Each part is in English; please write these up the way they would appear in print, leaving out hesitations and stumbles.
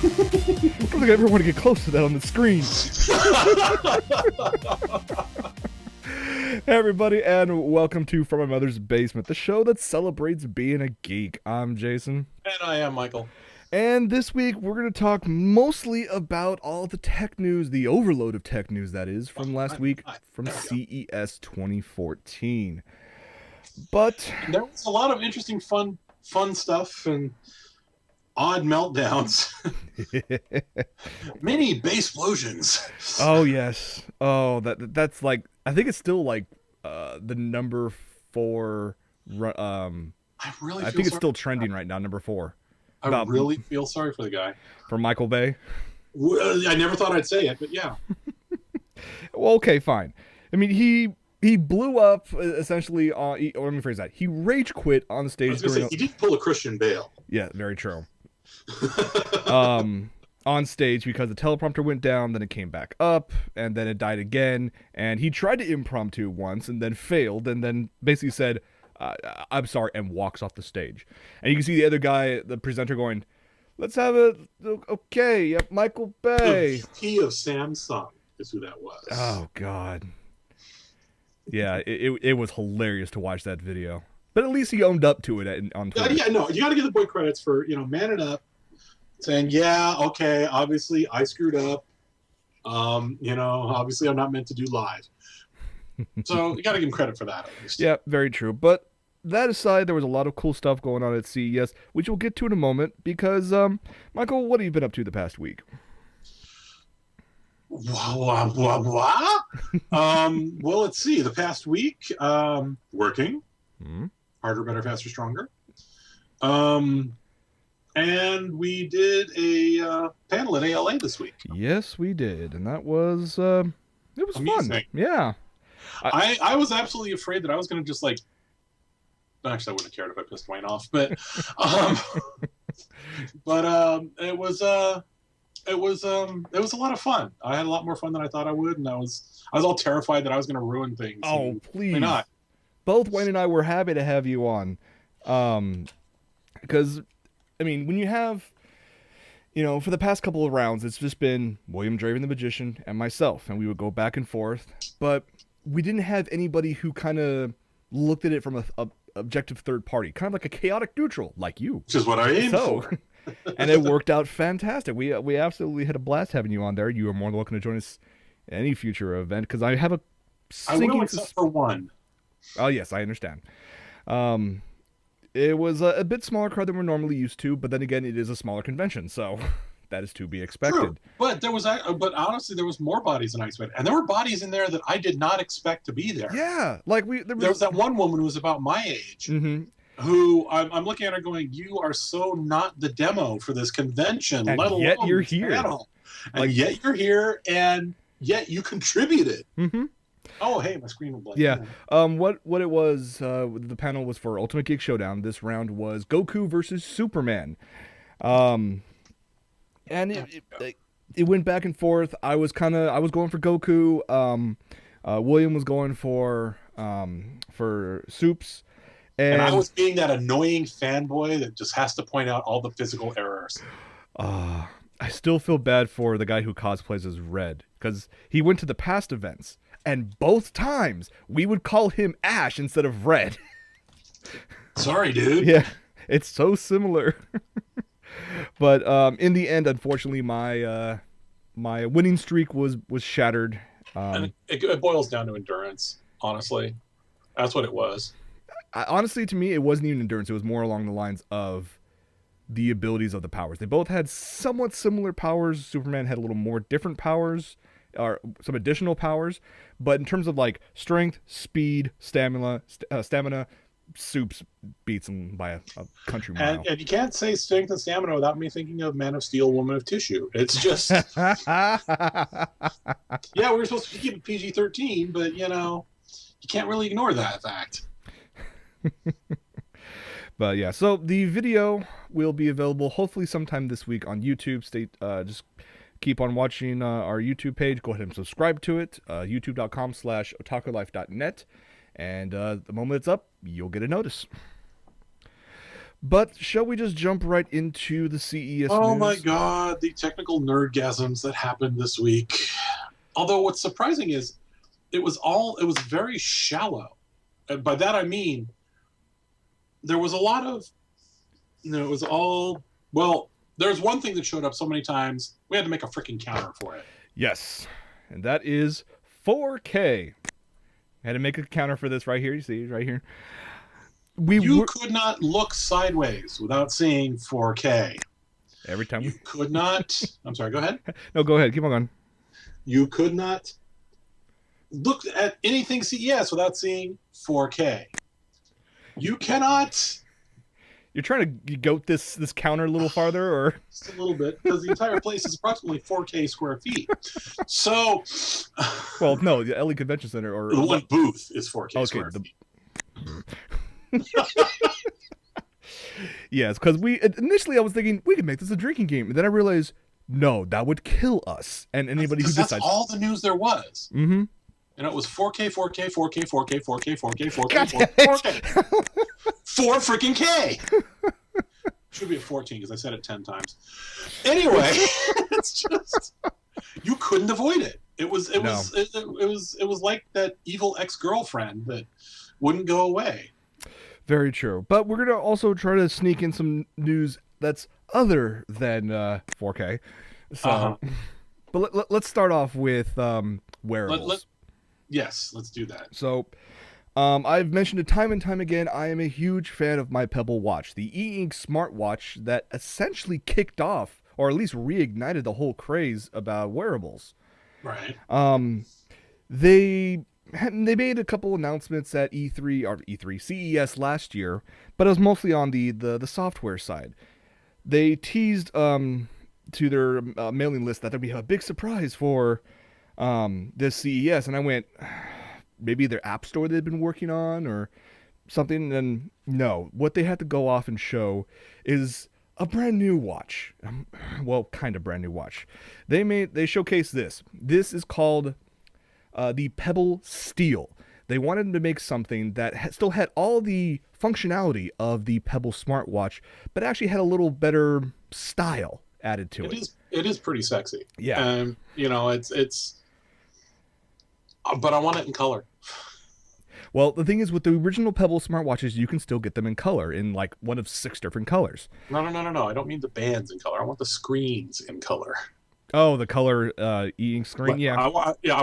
I don't think I ever want to get close to that on the screen. Hey everybody, and welcome to From My Mother's Basement, the show that celebrates being a geek. I'm Jason. And I am Michael. And this week we're going to talk mostly about all the tech news, the overload of tech news that is, from last week, from CES 2014. But there was a lot of interesting fun stuff and odd meltdowns. Many base explosions. Oh yes. Oh, that's like, I think it's still like the number 4 I think it's still trending right now, number 4. I really feel sorry for the guy. For Michael Bay? Well, I never thought I'd say it, but yeah. Well, okay, fine. I mean, he blew up essentially let me rephrase that. He rage quit on the stage. I was gonna say, he did pull a Christian Bale. Yeah, very true. On stage because the teleprompter went down, then it came back up, and then it died again. And he tried to impromptu once and then failed, and then basically said, I'm sorry, and walks off the stage. And you can see the other guy, the presenter, going, let's have it, okay, yep, Michael Bay. The VP of Samsung is who that was. Oh, God. Yeah, it was hilarious to watch that video. But at least he owned up to it on Twitter. Yeah, no, you got to give the boy credits for, manning up, saying, yeah, okay, obviously I screwed up. Obviously I'm not meant to do live. So you got to give him credit for that, at least. Yeah, very true. But that aside, there was a lot of cool stuff going on at CES, which we'll get to in a moment, because, Michael, what have you been up to the past week? Well, let's see. The past week, working. Mm-hmm. Harder, better, faster, stronger. And we did a panel at ALA this week. Yes, we did. And that was, it was amazing. Fun. Yeah. I was absolutely afraid that I was going to just actually I wouldn't have cared if I pissed Wayne off, but it was a lot of fun. I had a lot more fun than I thought I would, and I was all terrified that I was going to ruin things. Oh, please. Why not? Both Wayne and I were happy to have you on. Because, I mean, when you have, for the past couple of rounds, it's just been William Draven the Magician and myself, and we would go back and forth, but we didn't have anybody who kind of looked at it from a objective third party, kind of like a chaotic neutral, like you. Which is what I aim for. And it worked out fantastic. We absolutely had a blast having you on there. You are more than welcome to join us at any future event, because I have a sinking... I will, except for one. Oh, yes, I understand. It was a bit smaller crowd than we're normally used to, but then again, it is a smaller convention, so that is to be expected. True. But honestly, there was more bodies than I expected, and there were bodies in there that I did not expect to be there. Yeah, there was that one woman who was about my age, mm-hmm. who I'm looking at her going, "You are so not the demo for this convention, and let alone yet you're here, panel. And yet you're here, and yet you contributed." Mm-hmm. Oh, hey, my screen will blank. Yeah. What it was, the panel was for Ultimate Geek Showdown. This round was Goku versus Superman. And it went back and forth. I was going for Goku. William was going for Soups. And I was being that annoying fanboy that just has to point out all the physical errors. I still feel bad for the guy who cosplays as Red, because he went to the past events, and both times we would call him Ash instead of Red. Sorry, dude. Yeah, it's so similar. But in the end, unfortunately, my winning streak was shattered. And it boils down to endurance, honestly. That's what it was. Honestly, to me, it wasn't even endurance. It was more along the lines of the abilities of the powers. They both had somewhat similar powers. Superman had a little more different powers, or some additional powers. But in terms of strength, speed, stamina, Soups beats him by a country mile. And you can't say strength and stamina without me thinking of Man of Steel, Woman of Tissue. It's just... Yeah, we were supposed to keep it PG-13, but, you can't really ignore that fact. But yeah, so the video will be available hopefully sometime this week on YouTube. Just keep on watching our YouTube page. Go ahead and subscribe to it, youtube.com/OtakuLife.net. And the moment it's up, you'll get a notice. But shall we just jump right into the CES Oh my news? god, the technical nerdgasms that happened this week. Although what's surprising is it was very shallow. And by that I mean there was a lot of it was all well, there's one thing that showed up so many times, we had to make a freaking counter for it. Yes, and that is 4K. I had to make a counter for this right here. You see, right here. You could not look sideways without seeing 4K. Every time You could not. I'm sorry, go ahead. No, go ahead. Keep on going. You could not look at anything CES without seeing 4K. You cannot. You're trying to goat this counter a little farther, or Just a little bit, because the entire place is approximately 4K square feet. So, well, no, the LA Convention Center, or the one booth is 4K square feet. Yes, because initially I was thinking we could make this a drinking game, and then I realized no, that would kill us and anybody who decides. That's all the news there was. Mm-hmm. And it was 4K, 4K, 4K, 4K, 4K, 4K, 4K, God 4K, 4K. 4 freaking K. Should be at 14 because I said it 10 times. Anyway, it's just you couldn't avoid it. It was like that evil ex-girlfriend that wouldn't go away. Very true. But we're gonna also try to sneak in some news that's other than 4K. So, but let's start off with wearables. Yes, let's do that. So, I've mentioned it time and time again. I am a huge fan of my Pebble watch, the e-ink smartwatch that essentially kicked off, or at least reignited the whole craze about wearables. Right. They made a couple announcements at CES last year, but it was mostly on the software side. They teased to their mailing list that there'd be a big surprise for this CES, and I went, maybe their app store they've been working on or something. And no, what they had to go off and show is a brand new watch. Well, kind of brand new watch. They showcased this. This is called the Pebble Steel. They wanted to make something that still had all the functionality of the Pebble smartwatch, but actually had a little better style added to it. It is pretty sexy. Yeah. It's but I want it in color. Well, the thing is, with the original Pebble smartwatches, you can still get them in color, in like one of 6 different colors. No. I don't mean the bands in color. I want the screens in color. Oh, the color e-ink screen, yeah. I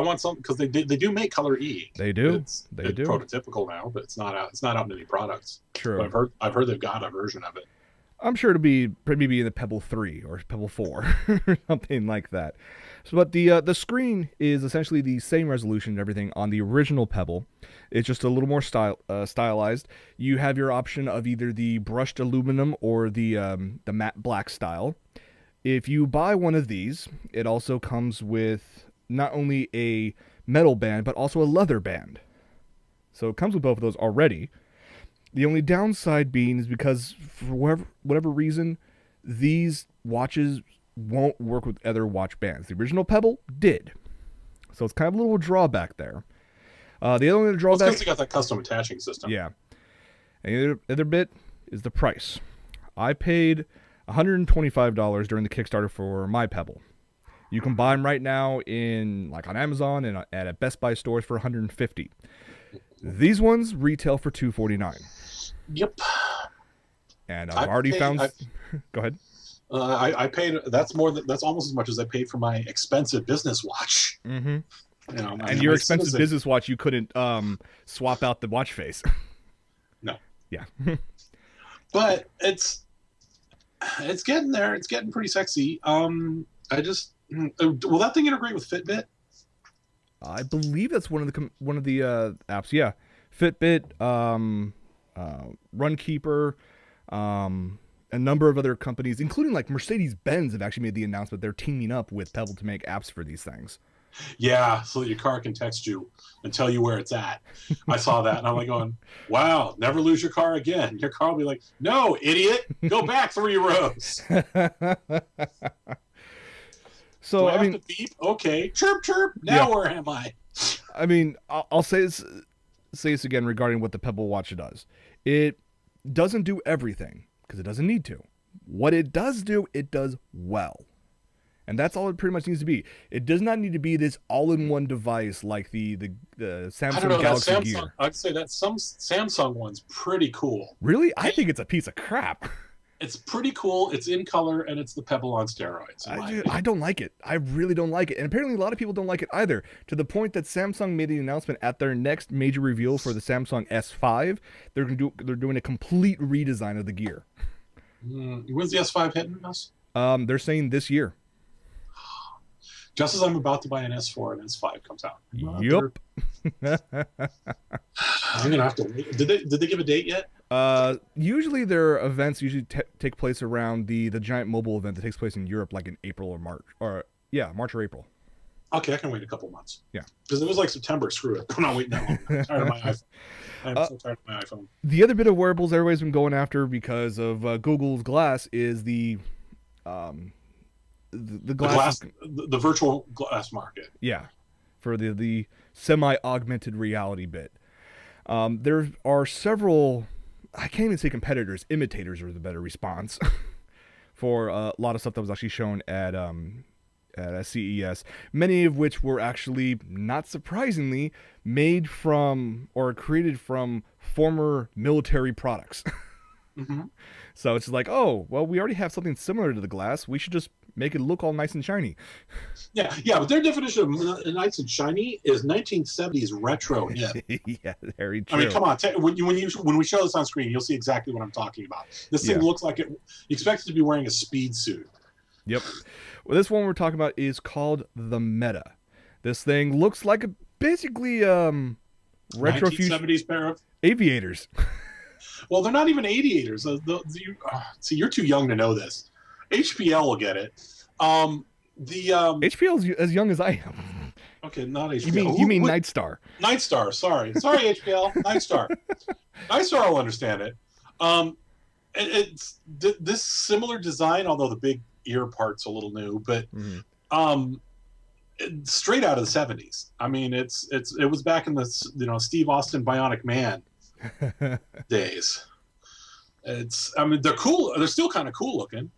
want something because they do make color e-ink. They do. It's prototypical now, but it's not out. It's not out in any products. True. But I've heard they've got a version of it. I'm sure it'll be maybe in the Pebble 3 or Pebble 4 or something like that. So, but the screen is essentially the same resolution and everything on the original Pebble. It's just a little more stylized. You have your option of either the brushed aluminum or the matte black style. If you buy one of these, it also comes with not only a metal band but also a leather band. So it comes with both of those already. The only downside being is because for whatever reason, these watches won't work with other watch bands. The original Pebble did. So it's kind of a little drawback there. The other drawback... because you got that custom attaching system. Yeah. And the other bit is the price. I paid $125 during the Kickstarter for my Pebble. You can buy them right now on Amazon and at Best Buy stores for $150. These ones retail for $249. Yep. And I've already found. Go ahead. I paid. That's almost as much as I paid for my expensive business watch. Mm-hmm. And your expensive business watch, you couldn't swap out the watch face. No. Yeah. But it's getting there. It's getting pretty sexy. Will that thing integrate with Fitbit? I believe that's one of the apps. Yeah, Fitbit, Runkeeper, a number of other companies, including like Mercedes-Benz, have actually made the announcement they're teaming up with Pebble to make apps for these things. Yeah, so that your car can text you and tell you where it's at. I saw that, and I'm like going, wow, never lose your car again. Your car will be like, no, idiot, go back 3 rows. So I have to beep? Okay, chirp, chirp. Now where am I? I mean, I'll say this again regarding what the Pebble Watch does. It doesn't do everything, because it doesn't need to. What it does do, it does well. And that's all it pretty much needs to be. It does not need to be this all-in-one device like the I don't Samsung know. That Galaxy Samsung, Gear. I'd say that some Samsung one's pretty cool. Really? I think it's a piece of crap. It's pretty cool. It's in color, and it's the Pebble on steroids. I don't like it. I really don't like it. And apparently a lot of people don't like it either, to the point that Samsung made the announcement at their next major reveal for the Samsung S5. They're doing a complete redesign of the gear. When's the S5 hitting us? They're saying this year. Just as I'm about to buy an S4 and S5 comes out. Yup. I'm gonna have to wait. Did they give a date yet? Usually their events take place around the giant mobile event that takes place in Europe, like in April or March, March or April. Okay, I can wait a couple months. Yeah, because it was like September. Screw it. I'm not waiting that long. I'm tired of my iPhone. I'm so tired of my iPhone. The other bit of wearables everybody's been going after because of Google's Glass is the glass, the virtual glass market. Yeah, for the semi-augmented reality bit. There are several, I can't even say competitors, imitators are the better response for a lot of stuff that was actually shown at CES, many of which were actually, not surprisingly, made from or created from former military products. Mm-hmm. So it's like, oh, well, we already have something similar to the glass. We should just make it look all nice and shiny. Yeah, but their definition of nice and shiny is 1970s retro hip. Yeah, very true. I mean, come on. When we show this on screen, you'll see exactly what I'm talking about. This thing looks like you expect it to be wearing a speed suit. Yep. Well, this one we're talking about is called the Meta. This thing looks like basically retro 1970s pair of aviators. Well, they're not even aviators. See, you're too young to know this. HPL will get it. HPL is as young as I am. Okay, not HPL. You mean Nightstar? Nightstar. Sorry, HPL. Nightstar. Nightstar will understand it. It's this similar design, although the big ear part's a little new, but straight out of the 70s. I mean, it was back in the Steve Austin Bionic Man days. I mean, they're cool. They're still kind of cool looking,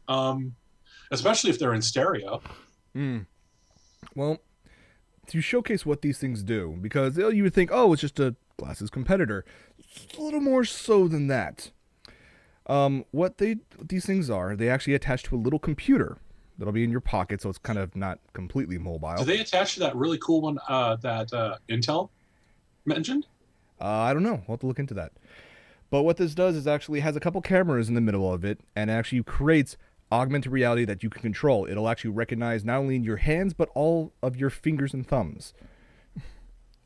especially if they're in stereo. Well, to showcase what these things do, because you would think, oh, it's just a glasses competitor. It's a little more so than that. What these things are, they actually attach to a little computer that'll be in your pocket, so it's kind of not completely mobile. Do they attach to that really cool one that Intel mentioned? I don't know. We'll have to look into that. But what this does is actually has a couple cameras in the middle of it, and it actually creates augmented reality that you can control. It'll actually recognize not only your hands, but all of your fingers and thumbs,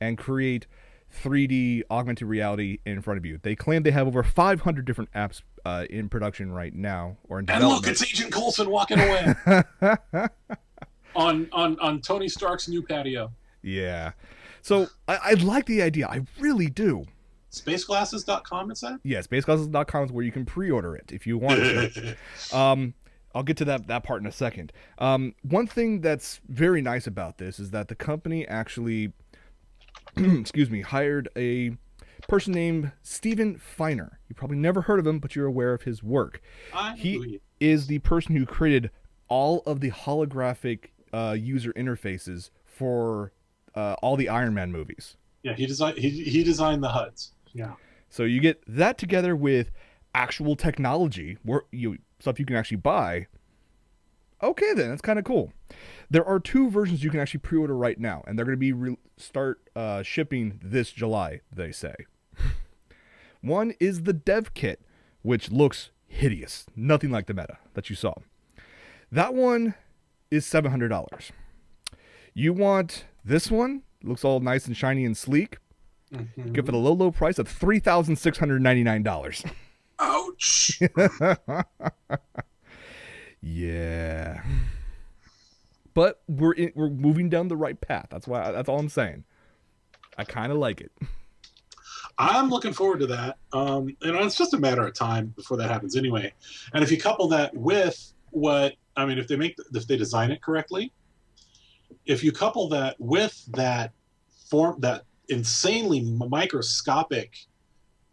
and create 3D augmented reality in front of you. They claim they have over 500 different apps in production right now, or in development. And look, it's Agent Coulson walking away on Tony Stark's new patio. Yeah. So I like the idea. I really do. Spaceglasses.com, it said? Yeah, spaceglasses.com is where you can pre-order it if you want to. I'll get to that part in a second. One thing that's very nice about this is that the company actually, hired a person named Steven Feiner. You probably never heard of him, but you're aware of his work. He is the person who created all of the holographic user interfaces for all the Iron Man movies. Yeah, he designed the HUDs. Yeah. So you get that together with actual technology, stuff you can actually buy. Okay, then that's kind of cool. There are 2 versions you can actually pre-order right now, and they're going to be start shipping this July, they say. One is the dev kit, which looks hideous, nothing like the Meta that you saw. That one is $700. You want this one? Looks all nice and shiny and sleek. Mm-hmm. Give it a low price of $3,699. Ouch. Yeah. But we're moving down the right path. That's all I'm saying. I kind of like it. I'm looking forward to that. It's just a matter of time before that happens anyway. And if you couple that with if they design it correctly, if you couple that with that insanely microscopic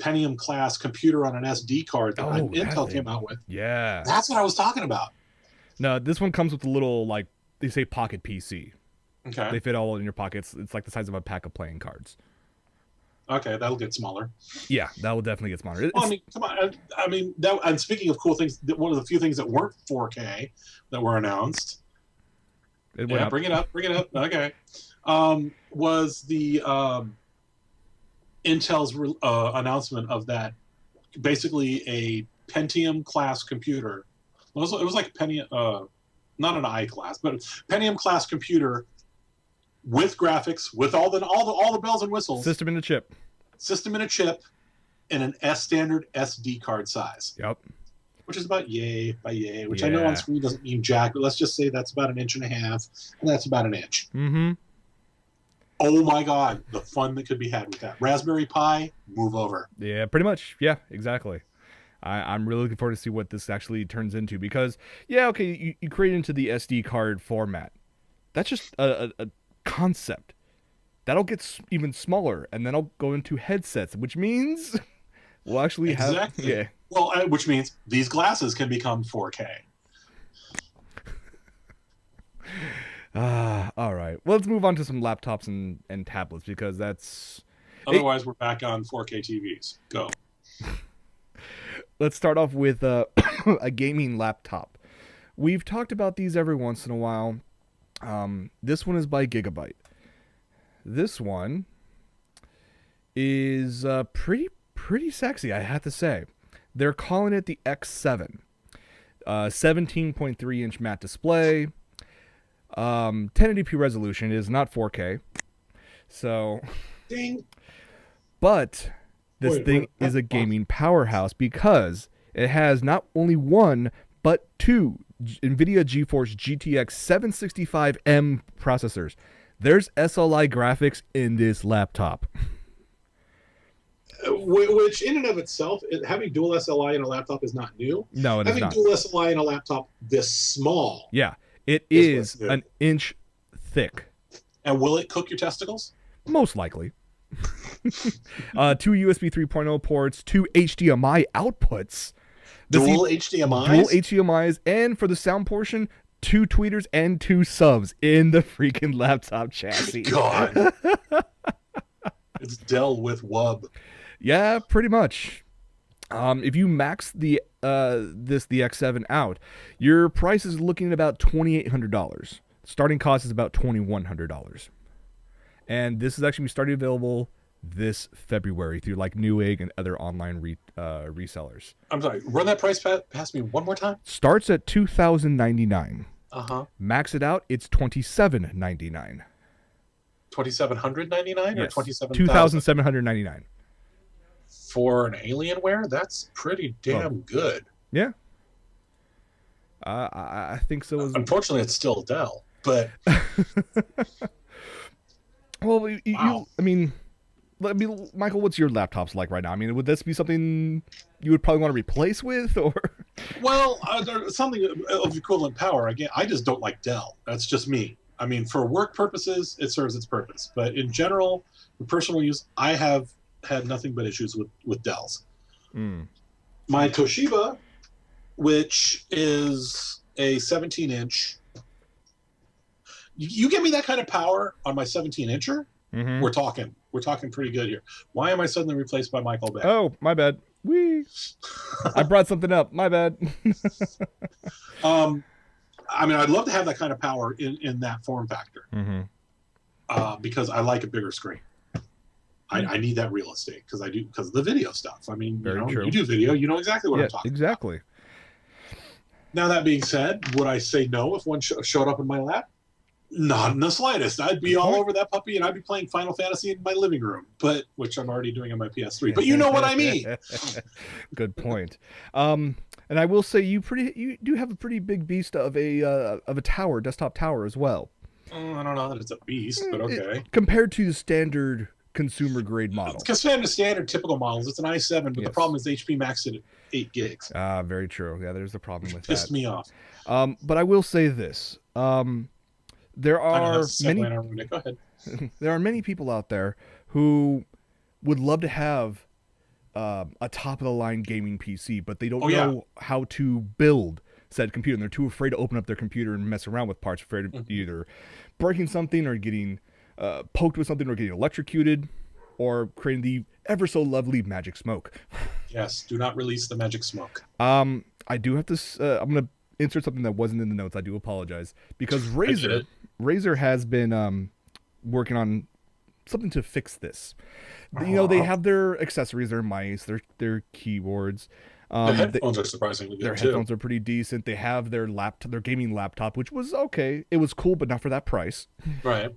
Pentium class computer on an SD card that Intel came out with. Yeah. That's what I was talking about. No, this one comes with a little, like, they say pocket PC. Okay. They fit all in your pockets. It's like the size of a pack of playing cards. Okay, that'll get smaller. Yeah, that will definitely get smaller. Well, I mean, come on. I mean, and speaking of cool things, one of the few things that weren't 4K that were announced. Bring it up. Okay. Was the Intel's announcement of that, basically a Pentium class computer. It was like Pentium, not an I class, but Pentium class computer with graphics, with all the bells and whistles. System in a chip, in an standard SD card size. Yep. Which is about yay by yay, which I know on screen doesn't mean jack, but let's just say that's about 1.5 inches, and that's about 1 inch. Mm-hmm. Oh my God, the fun that could be had with that. Raspberry Pi, move over. Yeah, pretty much. Yeah, exactly. I'm really looking forward to see what this actually turns into because, you create into the SD card format. That's just a concept. That'll get even smaller, and then I'll go into headsets, which means we'll actually have... Yeah. Well, which means these glasses can become 4K. All right. Well, let's move on to some laptops and tablets because that's... Otherwise, we're back on 4K TVs. Go. Let's start off with a gaming laptop. We've talked about these every once in a while. This one is by Gigabyte. This one is pretty sexy, I have to say. They're calling it the X7. 17.3-inch matte display. 1080p resolution. It is not 4K. So... Ding. But... This thing is a gaming powerhouse because it has not only one, but two NVIDIA GeForce GTX 765M processors. There's SLI graphics in this laptop. Which, in and of itself, having dual SLI in a laptop is not new. No, it is not. Having dual SLI in a laptop this small. Yeah, it is an inch thick. And will it cook your testicles? Most likely. 2 USB 3.0 ports, 2 HDMI outputs. Dual HDMIs? Dual HDMIs, and for the sound portion, 2 tweeters and 2 subs in the freaking laptop chassis. God. It's Dell with WUB. Yeah, pretty much. If you max the X7 out, your price is looking at about $2,800. Starting cost is about $2,100. And this is actually starting available this February through like Newegg and other online resellers. I'm sorry, run that price past me one more time. Starts at $2,099. Max it out, it's $2,799. $2,799 or $2,799 for an Alienware? That's pretty damn good. Yeah, I think so. Unfortunately, it's still Dell, but. Well, I mean, Michael, what's your laptops like right now? I mean, would this be something you would probably want to replace with, or? Well, there's something of equivalent power. Again, I just don't like Dell. That's just me. I mean, for work purposes, it serves its purpose. But in general, for personal use, I have had nothing but issues with Dells. My Toshiba, which is a 17-inch... You give me that kind of power on my 17-incher, we're talking pretty good here. Why am I suddenly replaced by Michael Bay? Oh, my bad. I brought something up. My bad. I mean, I'd love to have that kind of power in that form factor, because I like a bigger screen. I need that real estate because of the video stuff. I mean, you do video, you know exactly what I'm talking about. Exactly. Now that being said, would I say no if one showed up in my lap? Not in the slightest. I'd be all over that puppy, and I'd be playing Final Fantasy in my living room, which I'm already doing on my PS3. But you know what I mean. Good point. And I will say you do have a pretty big beast of a tower, desktop tower as well. I don't know that it's a beast, but okay. Compared to the standard consumer grade model. Compared to standard typical models, it's an i7, but the problem is HP maxed it at 8 gigs. Very true. Yeah, there's the problem with that. Pissed me off. But I will say this. There are many. Go ahead. There are many people out there who would love to have a top of the line gaming PC, but they don't Oh yeah. know how to build said computer, and they're too afraid to open up their computer and mess around with parts, afraid of Mhm. either breaking something or getting poked with something or getting electrocuted or creating the ever so lovely magic smoke. Yes. Do not release the magic smoke. I do have to. I'm gonna insert something that wasn't in the notes. I do apologize because I get it. Razer has been working on something to fix this. You know, they Uh-huh. have their accessories, their mice, their keyboards. The They, headphones are surprisingly their good too. headphones are pretty decent. They have their gaming laptop, which was okay. It was cool, but not for that price. Right.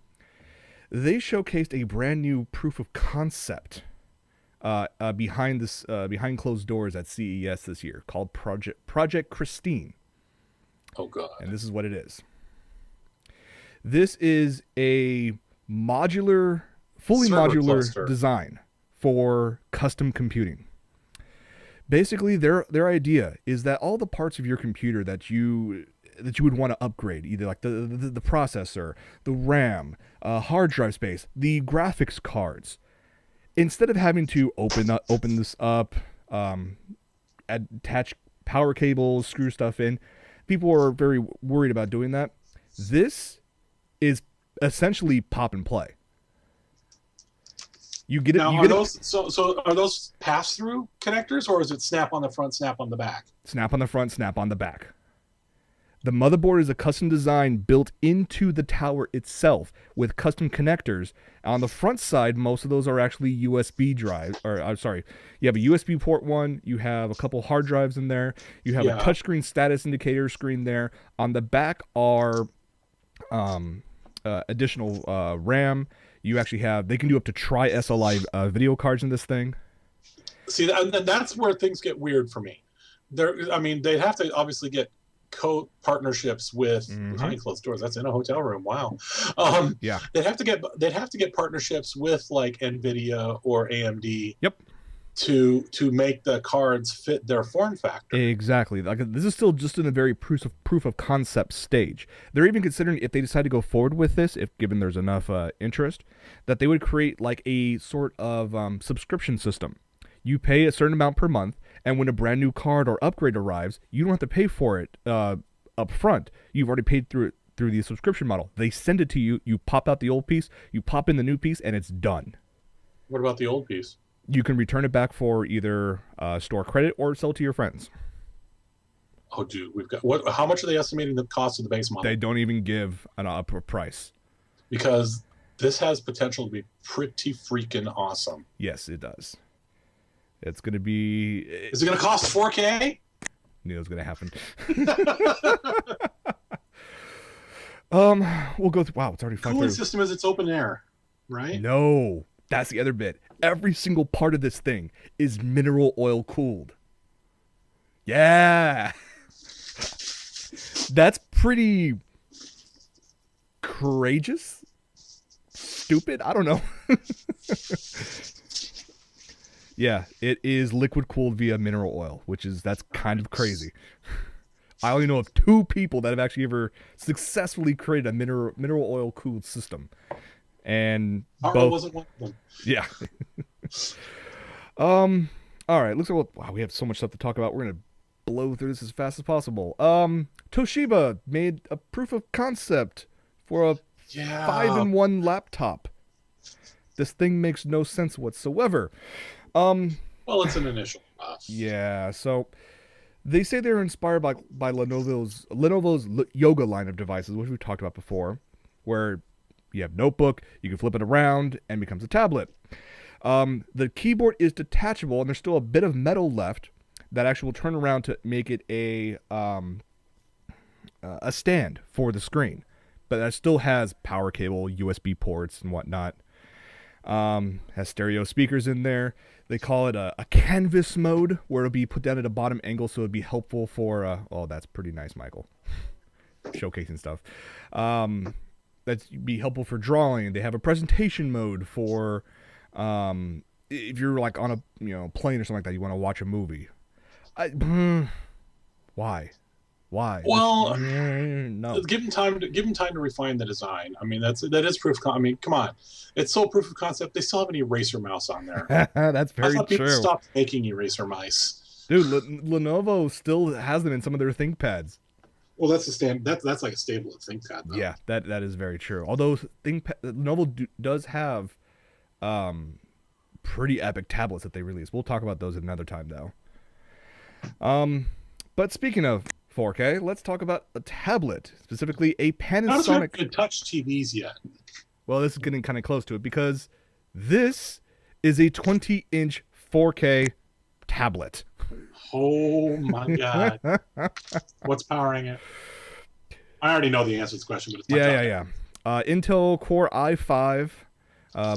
They showcased a brand new proof of concept behind closed doors at CES this year called Project Christine, Oh god. and this is what it is. This is a modular, fully Server modular cluster. design for custom computing. Basically, their idea is that all the parts of your computer that you would want to upgrade, either like the processor, the RAM, hard drive space, the graphics cards, instead of having to open this up, attach power cables, screw stuff in, people are very worried about doing that. This is essentially pop and play. You get it. Now, You are get it. those so are those pass-through connectors, or is it snap on the front, snap on the back? Snap on the front, snap on the back. The motherboard is a custom design built into the tower itself with custom connectors. On the front side, most of those are actually USB drives. Or I'm sorry, you have a USB port one. You have a couple hard drives in there. You have a Yeah. touchscreen status indicator screen there. On the back are additional RAM. You actually have. They can do up to tri-SLI video cards in this thing. See, and that's where things get weird for me. I mean, they have to obviously get co-partnerships with behind closed doors. That's in a hotel room. Wow. Yeah. They'd have to get partnerships with like Nvidia or AMD. Yep. To make the cards fit their form factor. Exactly. Like this is still just in a very proof of concept stage. They're even considering if they decide to go forward with this, if given there's enough interest, that they would create like a sort of subscription system. You pay a certain amount per month, and when a brand new card or upgrade arrives, you don't have to pay for it up front. You've already paid through the subscription model. They send it to you. You pop out the old piece, you pop in the new piece, and it's done. What about the old piece? You can return it back for either store credit or sell to your friends. Oh, dude, we've got what? How much are they estimating the cost of the base model? They don't even give an upper price. Because this has potential to be pretty freaking awesome. Yes, it does. It's going to be... Is it going to cost 4K? Knew it was going to happen. We'll go through... Wow, it's already 5:30. Cooling system is it's open air, right? No, that's the other bit. Every single part of this thing is mineral oil cooled. Yeah. That's pretty courageous. Stupid. I don't know. Yeah, it is liquid cooled via mineral oil, that's kind of crazy. I only know of 2 people that have actually ever successfully created a mineral oil cooled system, and Arnold wasn't one of them. yeah. All right. Looks like wow, we have so much stuff to talk about. We're gonna blow through this as fast as possible. Toshiba made a proof of concept for a Yeah. 5-in-1 laptop. This thing makes no sense whatsoever. Well, it's an initial. Yeah. So they say they're inspired by Lenovo's yoga line of devices, which we've talked about before, where you have notebook, you can flip it around, and it becomes a tablet. The keyboard is detachable, and there's still a bit of metal left that actually will turn around to make it a stand for the screen, but that still has power cable, USB ports, and whatnot. Has stereo speakers in there. They call it a canvas mode, where it'll be put down at a bottom angle, so it'd be helpful for. Oh, that's pretty nice, Michael. Showcasing stuff. That'd be helpful for drawing. They have a presentation mode for if you're like on a plane or something like that. You want to watch a movie. Why? Why? Well, No. give them time to refine the design. I mean, that is proof. I mean, come on, it's so proof of concept. They still have an eraser mouse on there. That's I very thought people true. stopped making eraser mice. Dude, Lenovo still has them in some of their ThinkPads. Well, that's a stand. That's like a staple of ThinkPad, though. Yeah, that is very true. Although Lenovo does have pretty epic tablets that they release. We'll talk about those another time, though. But speaking of 4K, let's talk about a tablet, specifically a Panasonic. Not touch TVs yet. Well, this is getting kind of close to it because this is a 20-inch 4K tablet. Oh my god! What's powering it? I already know the answer to this question, but it's yeah. Intel Core i5,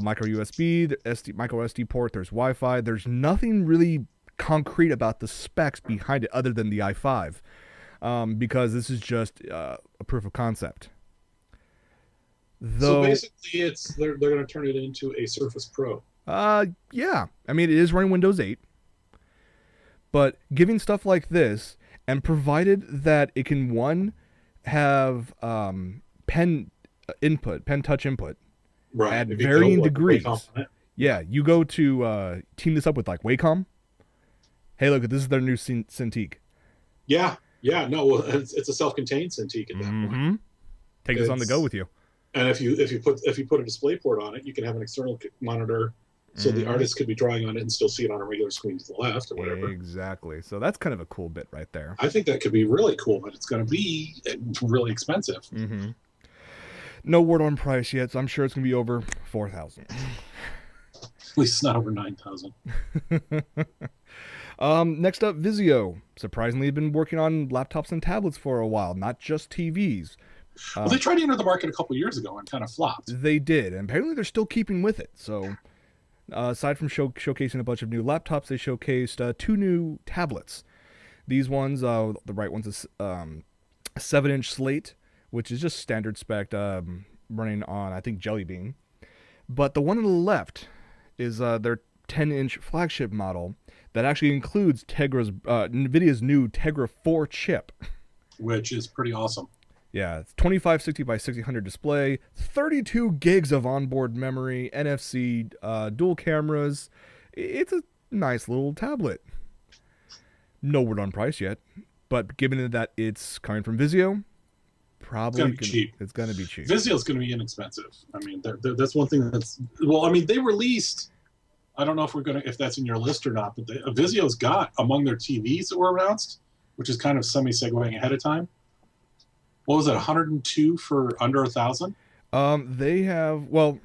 micro USB, the micro SD port. There's Wi-Fi. There's nothing really concrete about the specs behind it other than the i5, because this is just a proof of concept. So basically, they're going to turn it into a Surface Pro. Yeah. I mean, it is running Windows 8. But giving stuff like this, and provided that it can, have pen touch input right. at varying degrees. Yeah, you go to team this up with like Wacom. Hey, look, this is their new Cintiq. Yeah. No, well, it's a self-contained Cintiq at that point. Take this on the go with you. And if you put a display port on it, you can have an external monitor. So the artist could be drawing on it and still see it on a regular screen to the left or whatever. Exactly. So that's kind of a cool bit right there. I think that could be really cool, but it's going to be really expensive. Mm-hmm. No word on price yet, so I'm sure it's going to be over $4,000. At least it's not over $9,000. Next up, Vizio. Surprisingly, have been working on laptops and tablets for a while, not just TVs. Well, they tried to enter the market a couple years ago and kind of flopped. They did, and apparently they're still keeping with it. So, aside from showcasing a bunch of new laptops, they showcased 2 new tablets. These ones, the right one's a 7-inch Slate, which is just standard spec, running on, I think, Jelly Bean. But the one on the left is their 10-inch flagship model that actually includes NVIDIA's new Tegra 4 chip. Which is pretty awesome. Yeah, it's 2560 by 1600 display, 32 gigs of onboard memory, NFC, dual cameras. It's a nice little tablet. No word on price yet, but given that it's coming from Vizio, probably it's going to be cheap. Vizio's going to be inexpensive. I mean, that's one thing that's well. I mean, they released. I don't know if that's in your list or not, but Vizio's got among their TVs that were announced, which is kind of semi-segueing ahead of time. What was it, 102 for under 1,000? They are going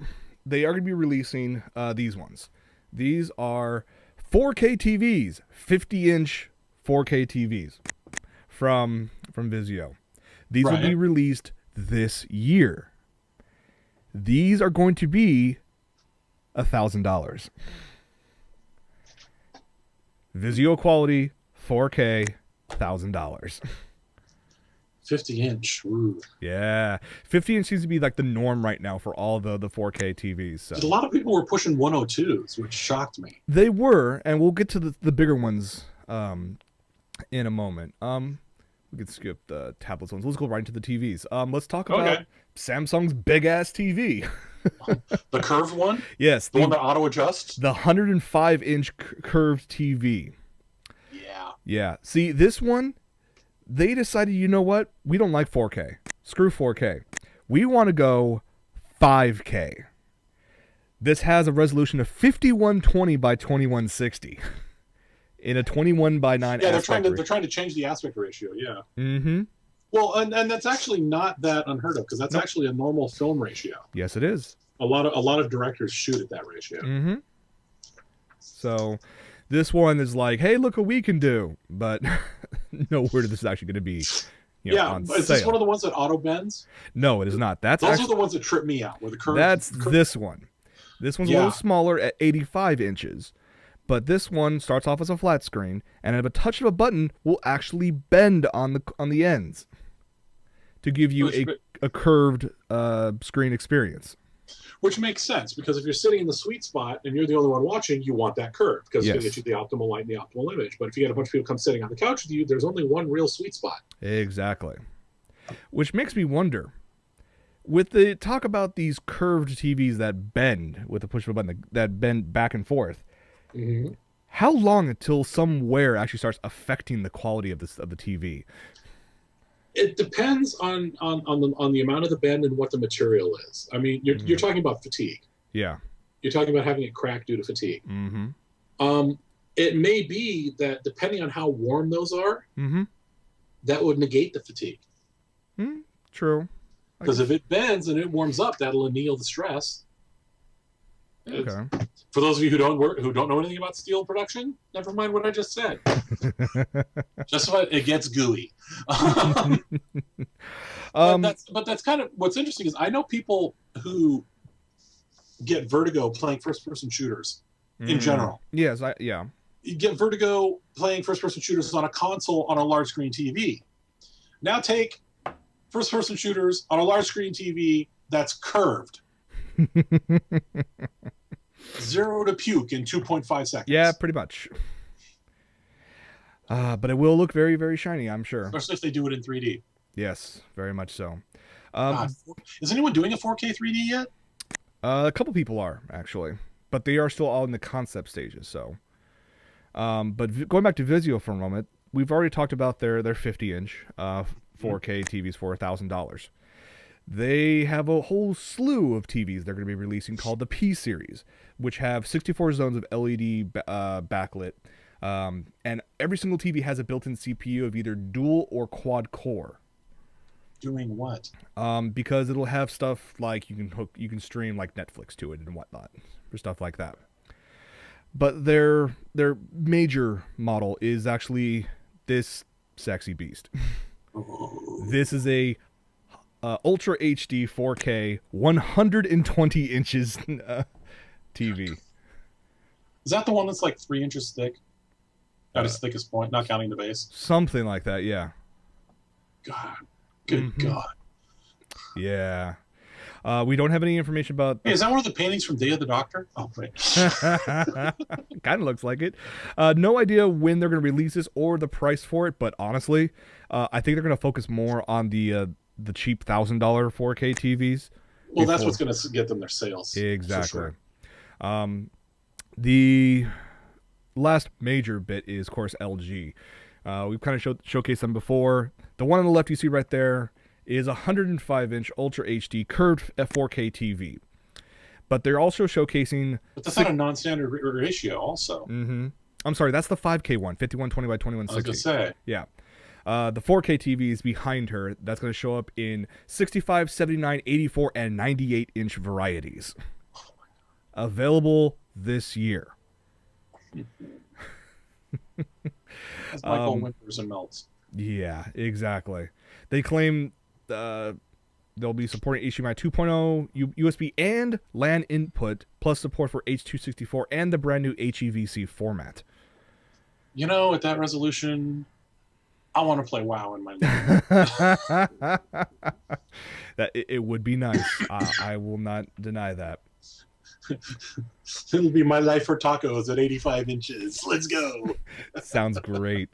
to be releasing these ones. These are 4K TVs, 50-inch 4K TVs from Vizio. These will be released this year. These are going to be $1,000. Vizio quality, 4K, $1,000. 50-inch. Ooh. Yeah. 50-inch seems to be like the norm right now for all the 4K TVs. So. A lot of people were pushing 102s, which shocked me. They were, and we'll get to the bigger ones in a moment. We could skip the tablets ones. Let's go right into the TVs. Let's talk about Samsung's big-ass TV. The curved one? Yes. The one that auto-adjusts? The 105-inch curved TV. Yeah. Yeah. See, this one, they decided, you know what? We don't like 4K. Screw 4K. We want to go 5K. This has a resolution of 5120 by 2160 in a 21 by 9 yeah, aspect they're trying to change the aspect ratio, yeah. Mm-hmm. Well, and that's actually not that unheard of, because that's actually a normal film ratio. Yes, it is. A lot of directors shoot at that ratio. Mm-hmm. So this one is like, hey, look what we can do. But no word if this is actually going to be on is sale. this one of the ones that auto bends? No, it is not. Those are the ones that trip me out. Where the curve. That's this one. This one's a little smaller at 85 inches. But this one starts off as a flat screen, and at a touch of a button will actually bend on the ends to give you a curved screen experience. Which makes sense, because if you're sitting in the sweet spot and you're the only one watching, you want that curve, because it's going to get you the optimal light and the optimal image. But if you get a bunch of people come sitting on the couch with you, there's only one real sweet spot. Exactly. Which makes me wonder, with the talk about these curved TVs that bend with the push of a button, that bend back and forth, how long until some wear actually starts affecting the quality of the TV? It depends on the amount of the bend and what the material is. I mean, you're talking about fatigue. Yeah. You're talking about having it crack due to fatigue. Mm-hmm. It may be that depending on how warm those are, that would negate the fatigue. True. Because if it bends and it warms up, that'll anneal the stress. Okay. For those of you who don't know anything about steel production, never mind what I just said. Just so it gets gooey. But that's kind of what's interesting is I know people who get vertigo playing first-person shooters in general. Yes, yeah. You get vertigo playing first-person shooters on a console on a large-screen TV. Now take first-person shooters on a large-screen TV that's curved. 0 to puke in 2.5 seconds. Yeah, pretty much. But it will look very, very shiny, I'm sure. Especially if they do it in 3D. Yes, very much so. Is anyone doing a 4K 3D yet? A couple people are, actually. But they are still all in the concept stages, so. But going back to Vizio for a moment, we've already talked about their 50-inch 4K TVs for $1,000. They have a whole slew of TVs they're going to be releasing called the P series, which have 64 zones of LED backlit. And every single TV has a built-in CPU of either dual or quad core. Doing what? Because it'll have stuff like you can stream like Netflix to it and whatnot, or stuff like that. But their major model is actually this sexy beast. This is a Ultra HD 4K 120 inches TV. Is that the one that's like 3 inches thick? At its thickest point, not counting the base? Something like that, yeah. God. Good God. Yeah. We don't have any information about... Hey, is that one of the paintings from Day of the Doctor? Oh, wait. Kind of looks like it. No idea when they're going to release this or the price for it, but honestly, I think they're going to focus more on the cheap $1,000 4K TVs. Well, that's what's going to get them their sales. Exactly. Sure. The last major bit is, of course, LG. We've kind of showcased them before. The one on the left you see right there is a 105-inch Ultra HD curved 4K TV. But they're also showcasing... But that's not a non-standard ratio also. I'm sorry, that's the 5K one, 5120 by 2160. I was going to say. Yeah. The 4K TV is behind her. That's going to show up in 65, 79, 84, and 98-inch varieties. Available this year. That's Michael Winters and melts. Yeah, exactly. They claim they'll be supporting HDMI 2.0, USB, and LAN input, plus support for H.264 and the brand new HEVC format. You know, at that resolution, I want to play WoW in my living room. It would be nice. I will not deny that. It'll be my life for tacos at 85 inches. Let's go. Sounds great.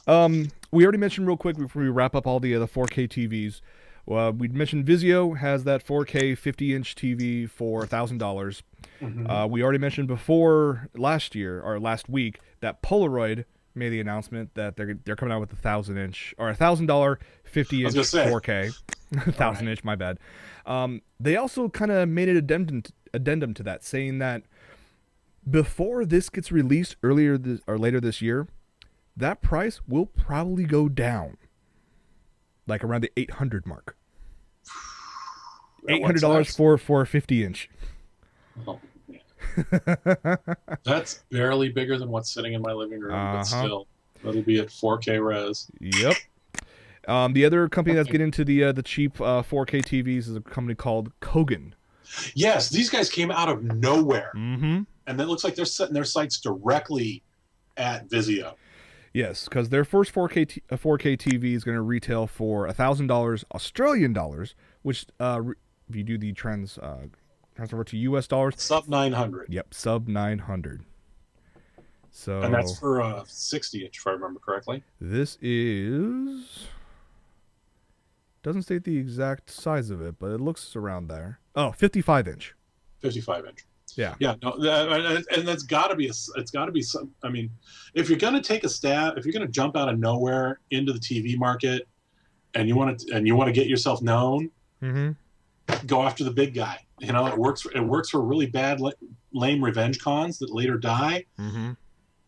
We already mentioned real quick before we wrap up all the 4K TVs. We mentioned Vizio has that 4K 50-inch TV for $1,000. We already mentioned before last week that Polaroid made the announcement that they're coming out with a $1,000-inch or $1,000 50-inch 4K. 1,000-inch, my bad. They also kind of made an addendum to that, saying that before this gets released later this year, that price will probably go down, like around the $800 mark. $800 for a 50-inch. Oh, man. That's barely bigger than what's sitting in my living room, but still, it'll be at 4K res. Yep. The other company that's getting into the cheap 4K TVs is a company called Kogan. Yes, these guys came out of nowhere, and it looks like they're setting their sights directly at Vizio. Yes, because their first 4K TV is going to retail for $1,000 Australian dollars, which if you do the transfer to US dollars. Sub 900. Yep, sub 900. So, And that's for a 60 inch, if I remember correctly. This doesn't state the exact size of it, but it looks around there. Oh, 55 inch. 55 inch. Yeah. Yeah. No, and that's got to be it's got to be some. I mean, if you're going to take a stab, if you're going to jump out of nowhere into the TV market, and you want to get yourself known, go after the big guy. You know, it works for really bad, lame revenge cons that later die.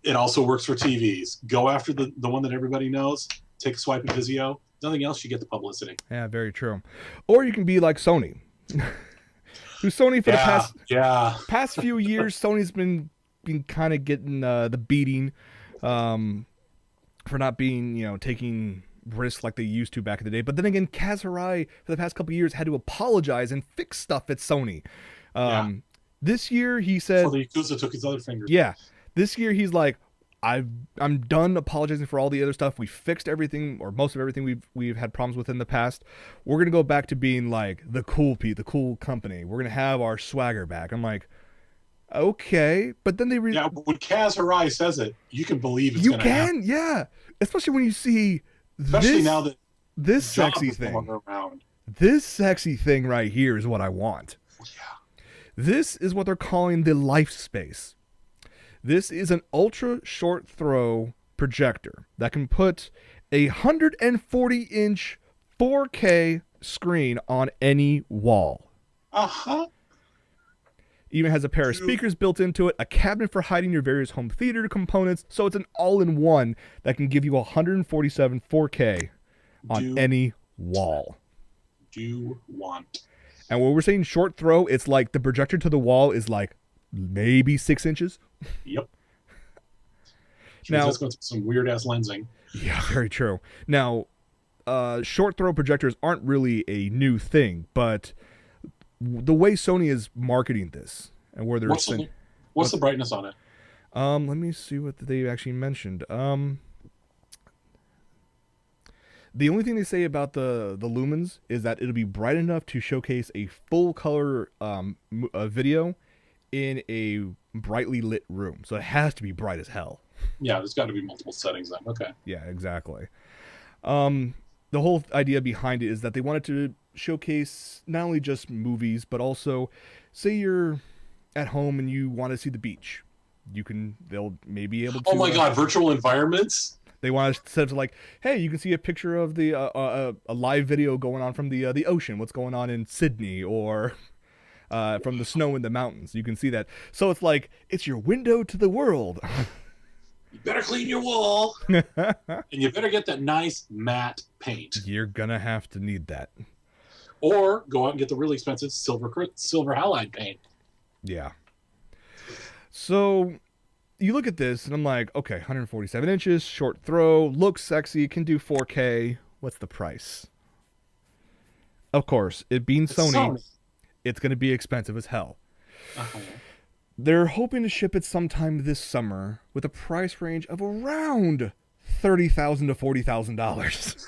It also works for TVs. Go after the one that everybody knows. Take a swipe at Vizio. Nothing else, you get the publicity. Yeah, very true. Or you can be like Sony. Who's Sony for the past few years, Sony's been kind of getting the beating for not being, taking risks like they used to back in the day. But then again, Kaz Hirai for the past couple of years had to apologize and fix stuff at Sony. This year he said, so the Yakuza took his other fingers. Yeah. This year he's like, I'm done apologizing for all the other stuff. We fixed everything, or most of everything we've had problems with in the past. We're gonna go back to being like the cool company. We're gonna have our swagger back. I'm like, okay, but then but when Kaz Hirai says it, you can believe it's gonna happen. Yeah, especially when you see now that this sexy thing. This sexy thing right here is what I want. Yeah. This is what they're calling the Life Space. This is an ultra short throw projector that can put a 140-inch 4K screen on any wall. Even has a pair of speakers built into it, a cabinet for hiding your various home theater components, so it's an all-in-one that can give you 147 4K on any wall. Do want. And when we're saying short throw, it's like the projector to the wall is like maybe 6 inches. Yep. Now, that's going to some weird ass lensing. Yeah, very true. Now, short throw projectors aren't really a new thing, but the way Sony is marketing this and where they're what's the brightness on it? Let me see what they actually mentioned. The only thing they say about the lumens is that it'll be bright enough to showcase a full color video in a brightly lit room. So it has to be bright as hell. Yeah, there's got to be multiple settings then. Okay. Yeah, exactly. The whole idea behind it is that they wanted to showcase not only just movies, but also, say you're at home and you want to see the beach. They'll maybe be able to. Oh my God, virtual environments? They want to set it to like, hey, you can see a picture of the a live video going on from the ocean. What's going on in Sydney, or from the snow in the mountains. You can see that. So it's like, it's your window to the world. You better clean your wall. And you better get that nice matte paint. You're going to have to need that. Or go out and get the really expensive silver halide paint. Yeah. So you look at this and I'm like, okay, 147 inches, short throw, looks sexy, can do 4K. What's the price? Of course, it being Sony, it's going to be expensive as hell. They're hoping to ship it sometime this summer with a price range of around $30,000 to $40,000.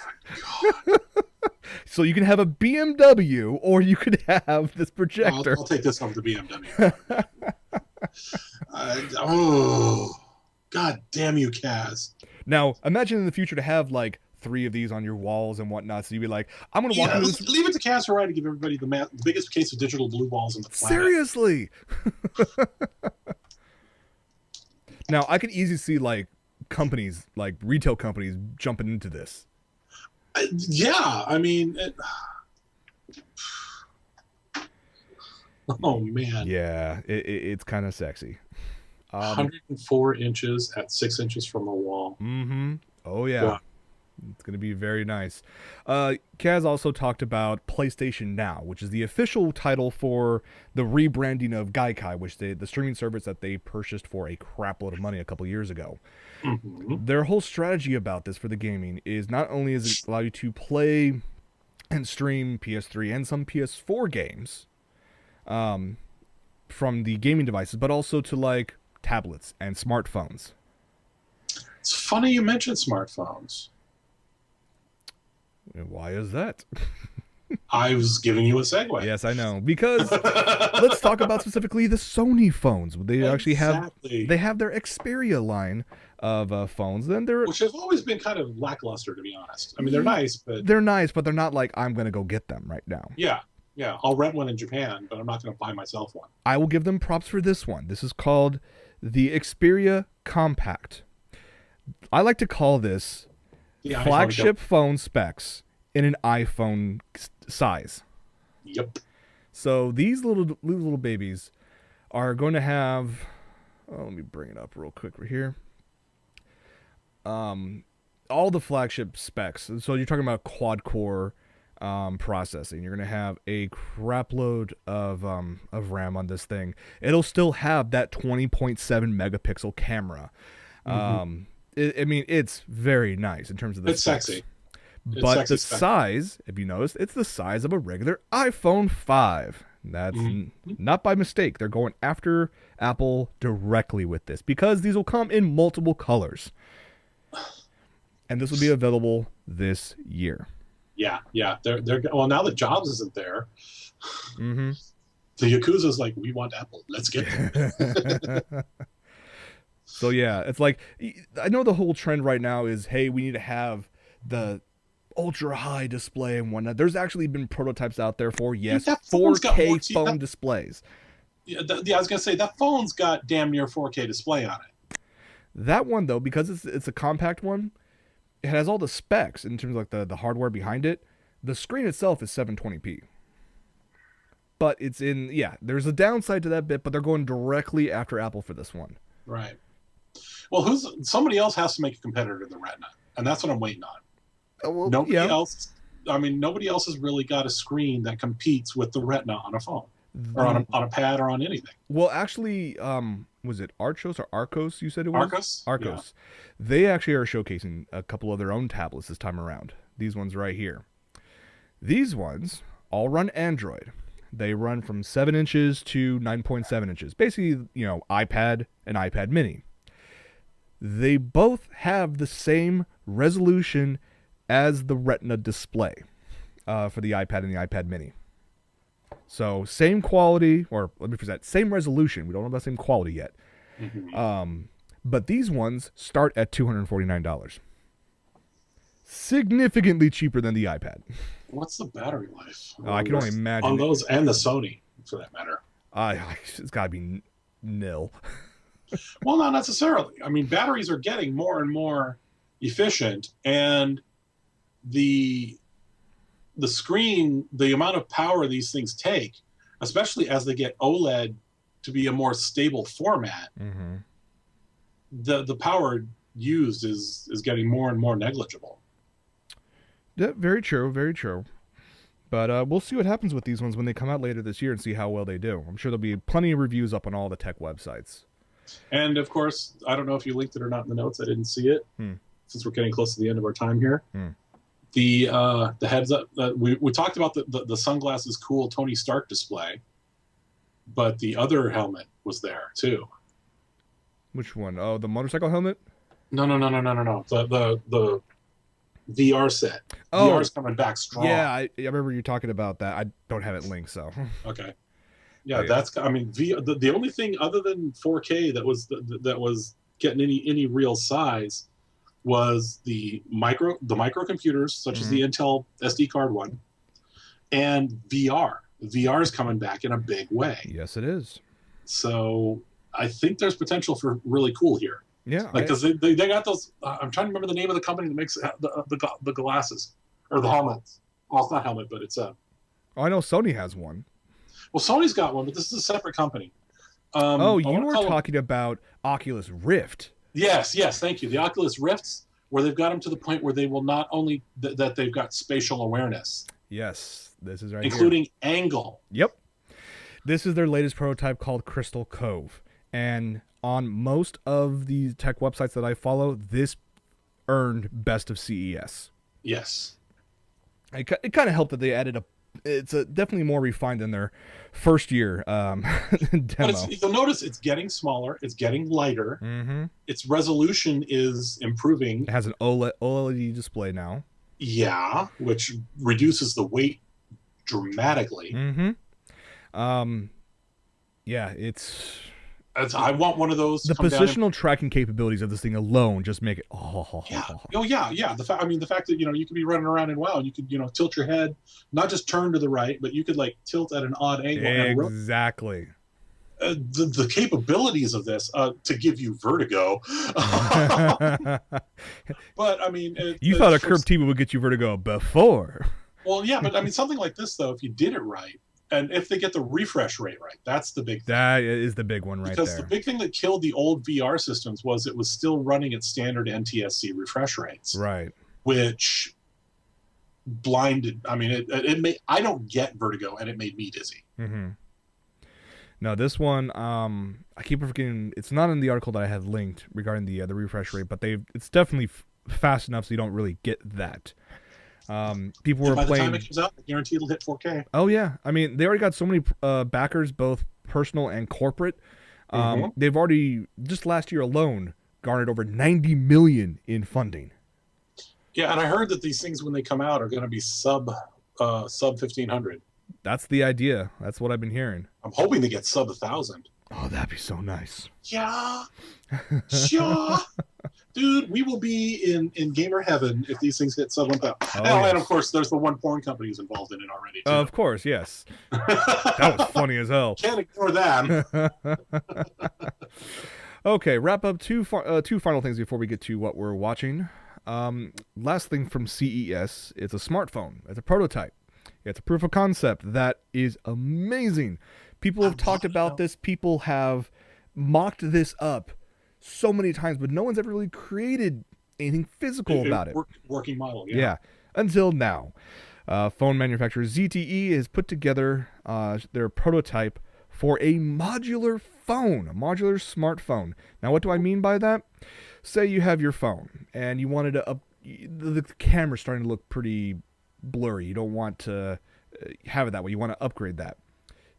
So you can have a BMW or you could have this projector. I'll take this over the BMW. God damn you, Kaz. Now, imagine in the future to have like 3 of these on your walls and whatnot. So you'd be like, I'm going to walk into this. Leave it to Kaz Hirai to give everybody the biggest case of digital blue balls on the planet. Seriously. Now, I could easily see like companies, like retail companies jumping into this. Yeah, I mean... Oh, man. Yeah, it's kind of sexy. 104 inches at 6 inches from the wall. Mm-hmm. Oh, yeah. It's going to be very nice. Kaz also talked about PlayStation Now, which is the official title for the rebranding of Gaikai, which the streaming service that they purchased for a crap load of money a couple years ago. Mm-hmm. Their whole strategy about this for the gaming is not only does it allow you to play and stream PS3 and some PS4 games from the gaming devices, but also to like tablets and smartphones. It's funny you mentioned smartphones. And why is that? I was giving you a segue. Yes, I know. Because let's talk about specifically the Sony phones. They actually have they have their Xperia line of phones. Then they're which have always been kind of lackluster, to be honest. I mean, they're nice, but they're not like I'm gonna go get them right now. Yeah, yeah. I'll rent one in Japan, but I'm not going to buy myself one. I will give them props for this one. This is called the Xperia Compact. I like to call this flagship phone specs in an iPhone size. Yep. So these little babies are going to have. Oh, let me bring it up real quick right here. All the flagship specs. So you're talking about quad core processing. You're going to have a crap load of RAM on this thing. It'll still have that 20.7 megapixel camera. I mean, it's very nice in terms of the It's specs. sexy. But the size, if you notice, it's the size of a regular iPhone 5. That's not by mistake. They're going after Apple directly with this because these will come in multiple colors. And this will be available this year. Yeah. They're well, now that Jobs isn't there, Mm-hmm. the Yakuza's like, we want Apple. Let's get them. So yeah, it's like, I know the whole trend right now is, hey, we need to have the ultra high display and whatnot. There's actually been prototypes out there for 4K phone displays. Yeah, I was gonna say that phone's got damn near 4K display on it. That one though, because it's a compact one, it has all the specs in terms of like the hardware behind it. The screen itself is 720p. But it's there's a downside to that bit, but they're going directly after Apple for this one. Right. Well, somebody else has to make a competitor to the Retina, and that's what I'm waiting on. Well, nobody else. I mean, nobody else has really got a screen that competes with the Retina on a phone, or on a pad, or on anything. Well, actually, was it Archos or Arcos? You said it was Arcos. Yeah. They actually are showcasing a couple of their own tablets this time around. These ones right here. These ones all run Android. They run from 7 inches to 9.7 inches. Basically, iPad and iPad Mini. They both have the same resolution as the Retina display for the iPad and the iPad Mini. So same quality, or let me present, same resolution. We don't have the same quality yet. Mm-hmm. But these ones start at $249. Significantly cheaper than the iPad. What's the battery life? I can only imagine. On those and the Sony, for that matter. It's got to be nil. Well, not necessarily. I mean, batteries are getting more and more efficient, and the screen, the amount of power these things take, especially as they get OLED to be a more stable format, the power used is getting more and more negligible. Yeah, very true, very true. But we'll see what happens with these ones when they come out later this year and see how well they do. I'm sure there'll be plenty of reviews up on all the tech websites. And of course, I don't know if you linked it or not in the notes. I didn't see it since we're getting close to the end of our time here. The heads up. We talked about the sunglasses cool Tony Stark display, but the other helmet was there too. Which one? Oh, the motorcycle helmet? No. The VR set. Oh, VR's coming back strong. Yeah, I remember you talking about that. I don't have it linked, so. Okay. Yeah, that's. I mean, the only thing other than 4K that was getting any real size was the microcomputers, such as the Intel SD card one, and VR. VR is coming back in a big way. Yes, it is. So I think there's potential for really cool here. Yeah, because they got those. I'm trying to remember the name of the company that makes the glasses or the helmets. Well, it's not helmet, but it's a. Oh, I know Sony has one. Well, Sony's got one, but this is a separate company. You were talking about Oculus Rift. Yes, thank you. The Oculus Rifts, where they've got them to the point where they will not only that they've got spatial awareness. Yes, this is right including here. Angle. Yep. This is their latest prototype called Crystal Cove. And on most of the tech websites that I follow, this earned Best of CES. Yes. It kind of helped that they added it's definitely more refined than their first year demo. But you'll notice it's getting smaller, it's getting lighter, its resolution is improving. It has an OLED display now. Yeah, which reduces the weight dramatically. Mm-hmm. Yeah, it's I want one of those. the positional tracking capabilities of this thing alone just make it. Yeah. Oh yeah. The fact that you could be running around in WoW, and you could tilt your head, not just turn to the right, but you could like tilt at an odd angle. Exactly. The capabilities of this to give you vertigo. But I mean, you thought a curved table would get you vertigo before. Well, yeah, but I mean, something like this though, if you did it right, and if they get the refresh rate right, that's the big thing. That is the big one right there. Because the big thing that killed the old VR systems was it was still running at standard NTSC refresh rates. Right. Which blinded. I mean, it made. I don't get vertigo, and it made me dizzy. Mm-hmm. No, this one, I keep forgetting. It's not in the article that I had linked regarding the refresh rate, but it's definitely fast enough so you don't really get that. People were by playing. The time it comes out, I guarantee it'll hit 4K. Oh yeah, I mean they already got so many backers, both personal and corporate. They've already just last year alone garnered over 90 million in funding. Yeah, and I heard that these things when they come out are going to be sub 1,500. That's the idea. That's what I've been hearing. I'm hoping to get sub 1,000. Oh, that'd be so nice. Yeah, sure. Dude, we will be in gamer heaven if these things hit sub 1,000. Yes. And of course, there's the one porn company who's involved in it already, too. Of course, yes. That was funny as hell. Can't ignore that. Okay, wrap up two final things before we get to what we're watching. Last thing from CES, it's a smartphone. It's a prototype. It's a proof of concept that is amazing. People have talked about this. People have mocked this up so many times, but no one's ever really created anything physical about it. Working model, yeah. Yeah, until now. Phone manufacturer ZTE has put together their prototype for a modular phone, a modular smartphone. Now, what do I mean by that? Say you have your phone and you wanted to the camera's starting to look pretty blurry. You don't want to have it that way. You want to upgrade that.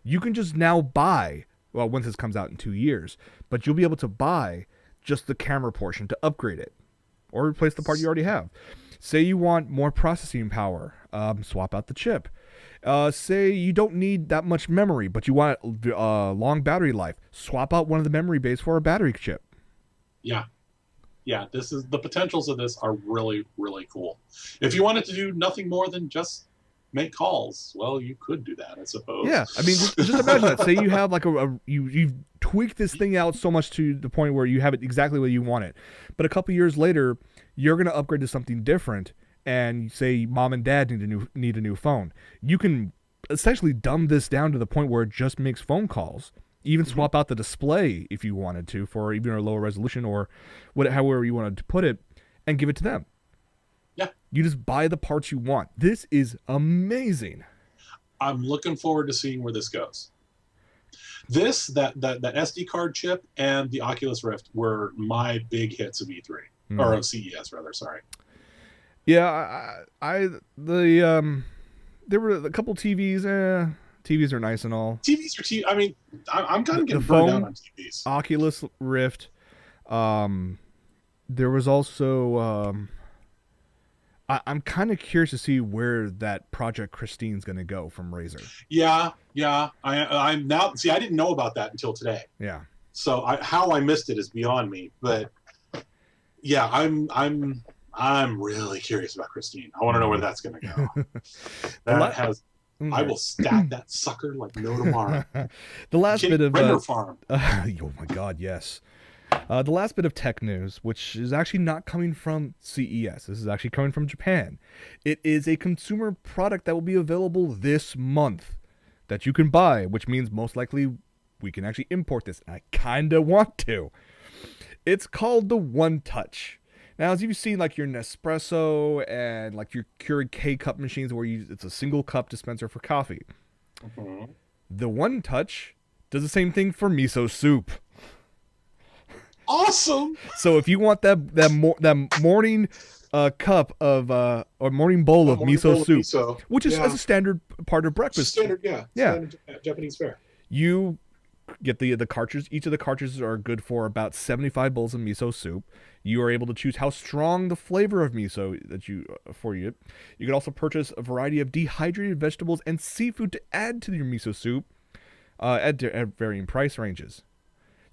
You can just now buy, well, once this comes out in 2 years, but you'll be able to buy just the camera portion to upgrade it or replace the part you already have. Say you want more processing power, swap out the chip. Say you don't need that much memory, but you want long battery life, swap out one of the memory bays for a battery chip. Yeah. Yeah, the potentials of this are really, really cool. If you wanted to do nothing more than just make calls, well, you could do that, I suppose. Yeah, I mean, just imagine that. Say you have like you've tweaked this thing out so much to the point where you have it exactly where you want it, but a couple years later, you're going to upgrade to something different, and say mom and dad need a new phone. You can essentially dumb this down to the point where it just makes phone calls. Even swap out the display if you wanted to for even a lower resolution or however you wanted to put it, and give it to them. Yeah. You just buy the parts you want. This is amazing. I'm looking forward to seeing where this goes. That SD card chip and the Oculus Rift were my big hits of E3 or of CES rather. Sorry. Yeah, there were a couple TVs. TVs are nice and all. TVs are TV. I mean, I'm kind of getting burned out on TVs. Oculus Rift. There was also. I'm kind of curious to see where that Project Christine's going to go from Razer. Yeah. I'm now. See, I didn't know about that until today. Yeah. So how I missed it is beyond me. But yeah, I'm really curious about Christine. I want to know where that's going to go. I will stack that sucker like no tomorrow. The last bit of render farm. Oh my God, yes. The last bit of tech news, which is actually not coming from CES. This is actually coming from Japan. It is a consumer product that will be available this month that you can buy, which means most likely we can actually import this. I kind of want to. It's called the One Touch. Now, as you've seen, like your Nespresso and like your Keurig K-Cup machines where it's a single cup dispenser for coffee. Mm-hmm. The One Touch does the same thing for miso soup. Awesome! So if you want that morning cup of or morning bowl of miso soup, which is as a standard part of breakfast. Standard Japanese fare. You get the cartridge. Each of the cartridges are good for about 75 bowls of miso soup. You are able to choose how strong the flavor of miso that you for you. You can also purchase a variety of dehydrated vegetables and seafood to add to your miso soup at varying price ranges.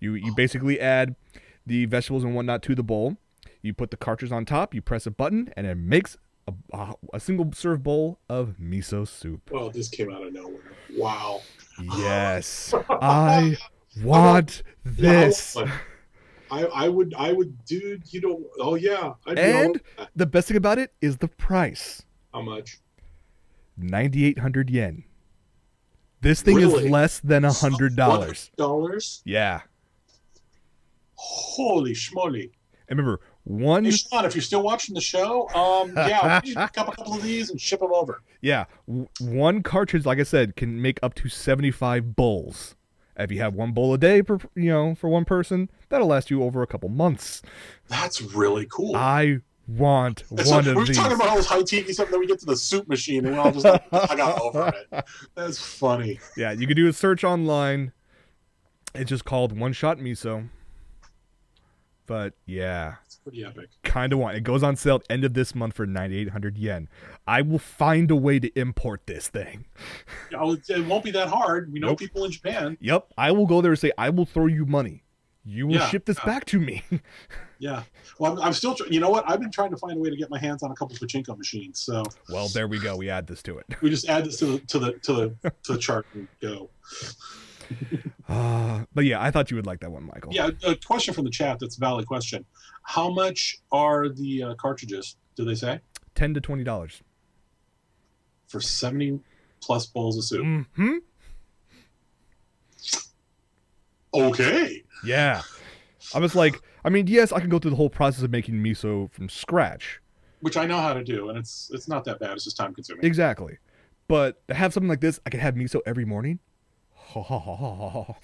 You basically add the vegetables and whatnot to the bowl. You put the cartridge on top. You press a button, and it makes a single serve bowl of miso soup. Well, this came out of nowhere. Wow. Yes, I want this. I would, dude. You know, oh yeah. And the best thing about it is the price. How much? 9,800 yen. This thing Really? is less than $100. $100? Yeah. Holy schmoly. And remember, one. Hey, Sean, if you're still watching the show, yeah, we should pick up a couple of these and ship them over. Yeah, one cartridge, like I said, can make up to 75 bowls. If you have one bowl a day, for one person, that'll last you over a couple months. That's really cool. I want one of we're these. We're talking about all this high TV stuff, and then we get to the soup machine, and we're all just like, I got over it. That's funny. Yeah, you can do a search online. It's just called One Shot Miso. But yeah, it's pretty epic. Kind of want. It goes on sale at end of this month for 9,800 yen. I will find a way to import this thing. It won't be that hard. We know people in Japan. Yep, I will go there and say, I will throw you money. You will ship this back to me. Yeah. Well, I'm still. You know what? I've been trying to find a way to get my hands on a couple pachinko machines. So. Well, there we go. We add this to it. We just add this to the chart and go. But yeah, I thought you would like that one, Michael. Yeah, a question from the chat. That's a valid question. How much are the cartridges? Do they say? $10 to $20 for 70 plus bowls of soup. Mm-hmm. Okay. Yeah. I was like, I mean, yes, I can go through the whole process of making miso from scratch, which I know how to do, and it's not that bad. It's just time consuming. Exactly. But to have something like this, I can have miso every morning. Yeah.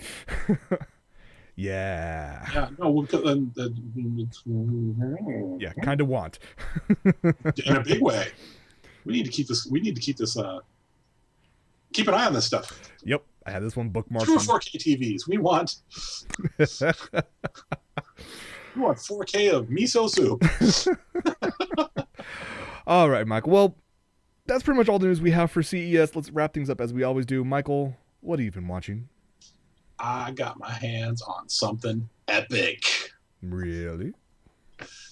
Yeah. No. Yeah. Kind of want. In a big way. We need to keep this. Keep an eye on this stuff. Yep. I had this one bookmarked. 2 4K TVs. We want 4K of miso soup. All right, Michael. Well, that's pretty much all the news we have for CES. Let's wrap things up as we always do. Michael, what have you been watching? I got my hands on something epic. Really?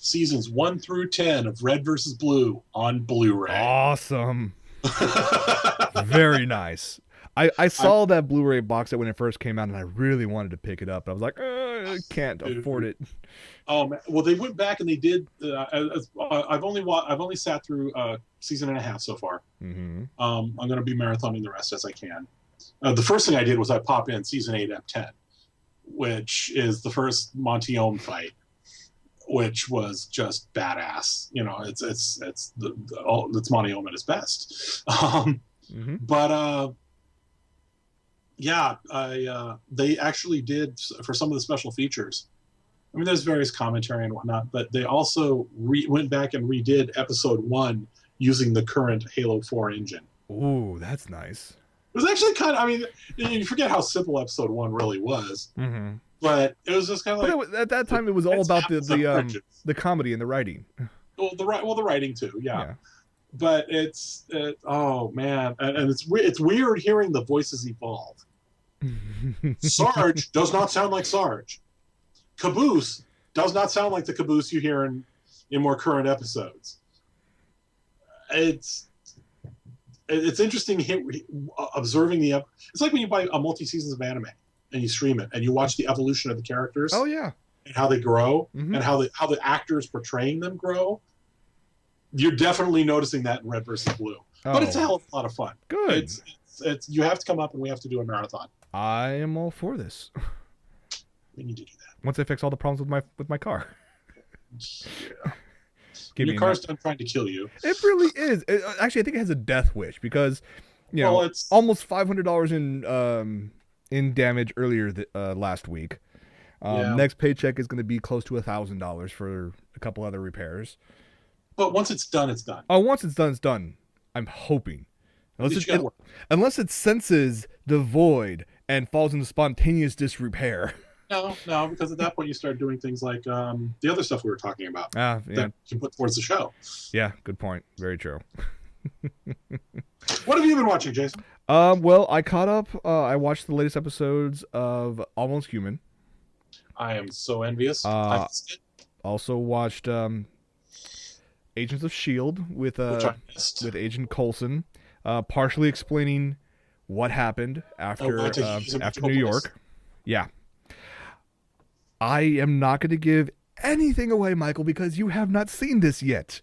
Seasons 1 through 10 of Red vs. Blue on Blu-ray. Awesome. Very nice. I saw that Blu-ray box set when it first came out, and I really wanted to pick it up. I was like, I can't afford it. Oh man. Well, they went back and they did. I've only sat through a season and a half so far. Mm-hmm. I'm going to be marathoning the rest as I can. The first thing I did was I pop in season 8 Ep 10, which is the first Montiome fight, which was just badass. You know, it's Montiome at his best. Mm-hmm. But yeah, they actually did for some of the special features. I mean, there's various commentary and whatnot, but they also went back and redid episode 1 using the current Halo 4 engine. Ooh, that's nice. It was actually kind of, I mean, you forget how simple episode 1 really was, mm-hmm. but it was just kind of like... At that time, it was all about the comedy and the writing. Well, the writing too, yeah. But oh man, and it's weird hearing the voices evolve. Sarge does not sound like Sarge. Caboose does not sound like the Caboose you hear in more current episodes. It's interesting observing it's like when you buy a multi-seasons of anime and you stream it and you watch the evolution of the characters. Oh yeah. And how they grow, mm-hmm. and how the actors portraying them grow. You're definitely noticing that in Red vs. Blue. But it's a hell of a lot of fun. Good. It's you have to come up and we have to do a marathon. I am all for this. We need to do that. Once I fix all the problems with my car. Yeah. Your car's done trying to kill you. It really is. Actually, I think it has a death wish because, it's almost $500 in damage earlier last week. Next paycheck is going to be close to $1,000 for a couple other repairs. But once it's done, it's done. Oh, once it's done, it's done. I'm hoping. Unless it senses the void and falls into spontaneous disrepair. No, because at that point you start doing things like the other stuff we were talking about Yeah, that you put towards the show. yeah, good point. Very true. What have you been watching, Jason? Well, I caught up. I watched the latest episodes of Almost Human. I am so envious. Also watched Agents of Shield Which I missed. with Agent Coulson, partially explaining what happened after New York. Yeah. I am not going to give anything away, Michael, because you have not seen this yet.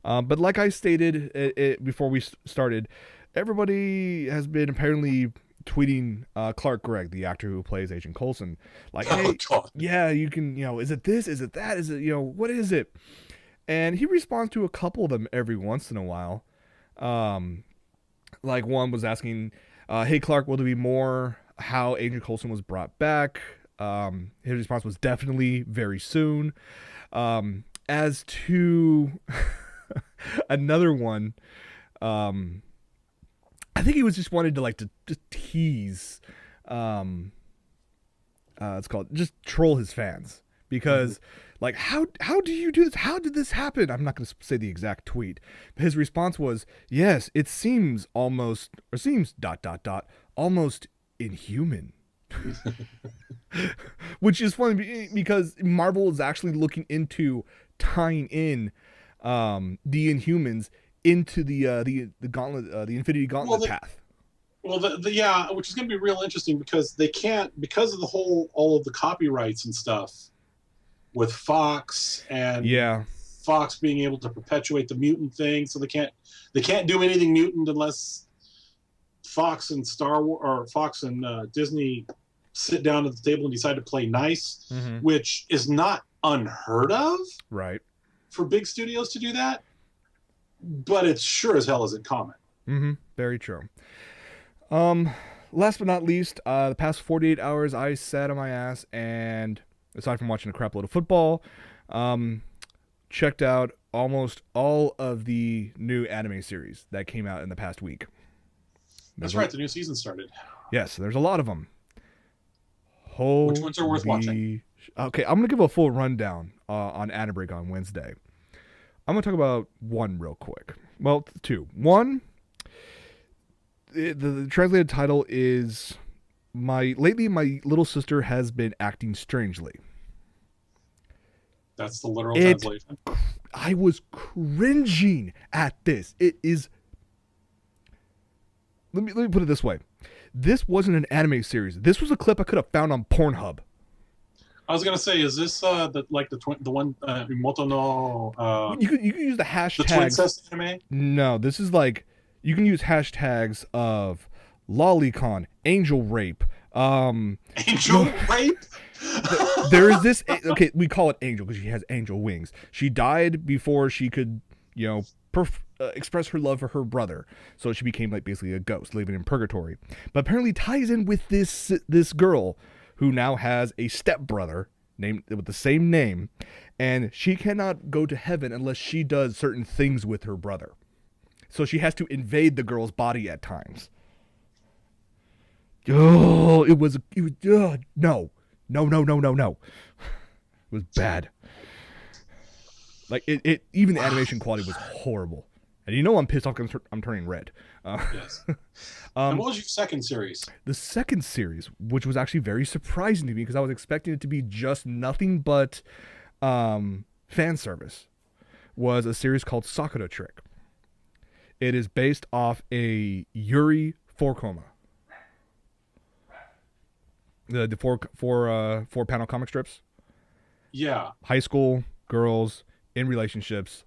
But like I stated before we started, everybody has been apparently tweeting Clark Gregg, the actor who plays Agent Coulson, like, hey, yeah, you can, is it this? Is it that? Is it, what is it? And he responds to a couple of them every once in a while. Like one was asking, hey, Clark, will there be more how Agent Coulson was brought back? His response was definitely very soon. As to another one, I think he was just wanted to just tease, it's called just troll his fans because how do you do this? How did this happen? I'm not going to say the exact tweet, but his response was, yes, it seems almost almost inhuman. Which is funny because Marvel is actually looking into tying in the Inhumans into the gauntlet, the Infinity Gauntlet path. Well, yeah, which is going to be real interesting because they can't, because of all of the copyrights and stuff with Fox and Fox being able to perpetuate the mutant thing, so they can't do anything mutant unless Fox and Star Wars or Fox and Disney sit down at the table and decide to play nice, which is not unheard of, right? For big studios to do that, but it sure as hell isn't common. Very true. Last but not least, the past 48 hours, I sat on my ass and, aside from watching a crap load of football, checked out almost all of the new anime series that came out in the past week. That's right, the new season started. Yes, there's a lot of them. Which ones are worth watching? Okay, I'm going to give a full rundown on Anime Break on Wednesday. I'm going to talk about one real quick. Well, two. One, the translated title is Lately My Little Sister Has Been Acting Strangely. That's the literal translation. I was cringing at this. It is... Let me put it this way. This wasn't an anime series. This was a clip I could have found on Pornhub. I was gonna say, is this the one Moto no? You can use the hashtags. The twin cest anime? No, this is you can use hashtags of lolicon, angel rape. Angel rape. There is this. Okay, we call it Angel because she has angel wings. She died before she could, express her love for her brother, so she became basically a ghost living in purgatory. But apparently ties in with this girl who now has a stepbrother named with the same name, and she cannot go to heaven unless she does certain things with her brother. So she has to invade the girl's body at times. Oh, it was no. It was bad. It even the animation quality was horrible. And I'm pissed off because I'm turning red. Yes. And what was your second series? The second series, which was actually very surprising to me because I was expecting it to be just nothing but fan service, was a series called Sakura Trick. It is based off a Yuri 4-koma. The four panel comic strips. Yeah. High school girls in relationships.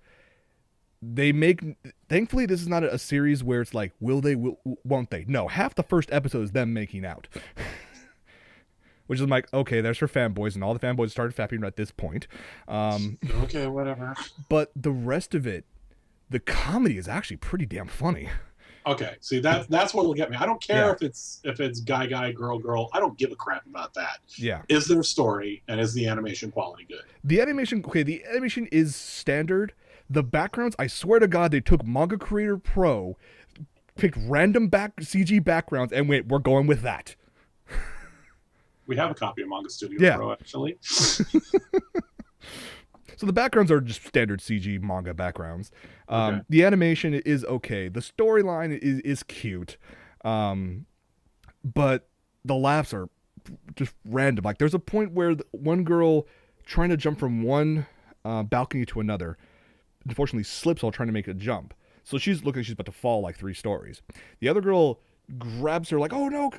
Thankfully this is not a series where it's will they, won't they? No, half the first episode is them making out. Which is okay, there's her fanboys, and all the fanboys started fapping at this point. Okay, whatever. But the rest of it, the comedy is actually pretty damn funny. Okay, see that's what will get me. I don't care if it's guy, girl. I don't give a crap about that. Yeah. Is there a story, and is the animation quality good? The animation is standard. The backgrounds, I swear to God, they took Manga Creator Pro, picked random CG backgrounds and went, we're going with that. We have a copy of Manga Studio Pro, actually. So the backgrounds are just standard CG manga backgrounds. Okay. The animation is okay. The storyline is cute. But the laughs are just random. Like there's a point where one girl trying to jump from one balcony to another, unfortunately slips while trying to make a jump. So she's looking like she's about to fall like 3 stories. The other girl grabs her like, oh no,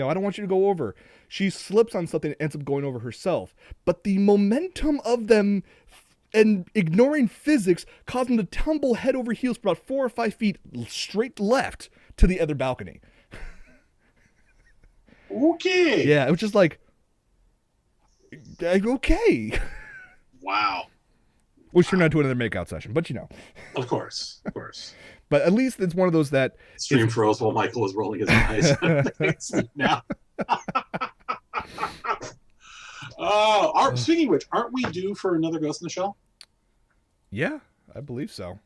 I don't want you to go over. She slips on something and ends up going over herself. But the momentum of them and ignoring physics caused them to tumble head over heels for about 4 or 5 feet straight left to the other balcony. Okay. Yeah, it was just like, okay. Wow. Which turned out to another makeout session, but Of course. But at least it's one of those that stream froze while Michael was rolling his eyes. Now. Speaking of which, aren't we due for another Ghost in the Shell? Yeah, I believe so.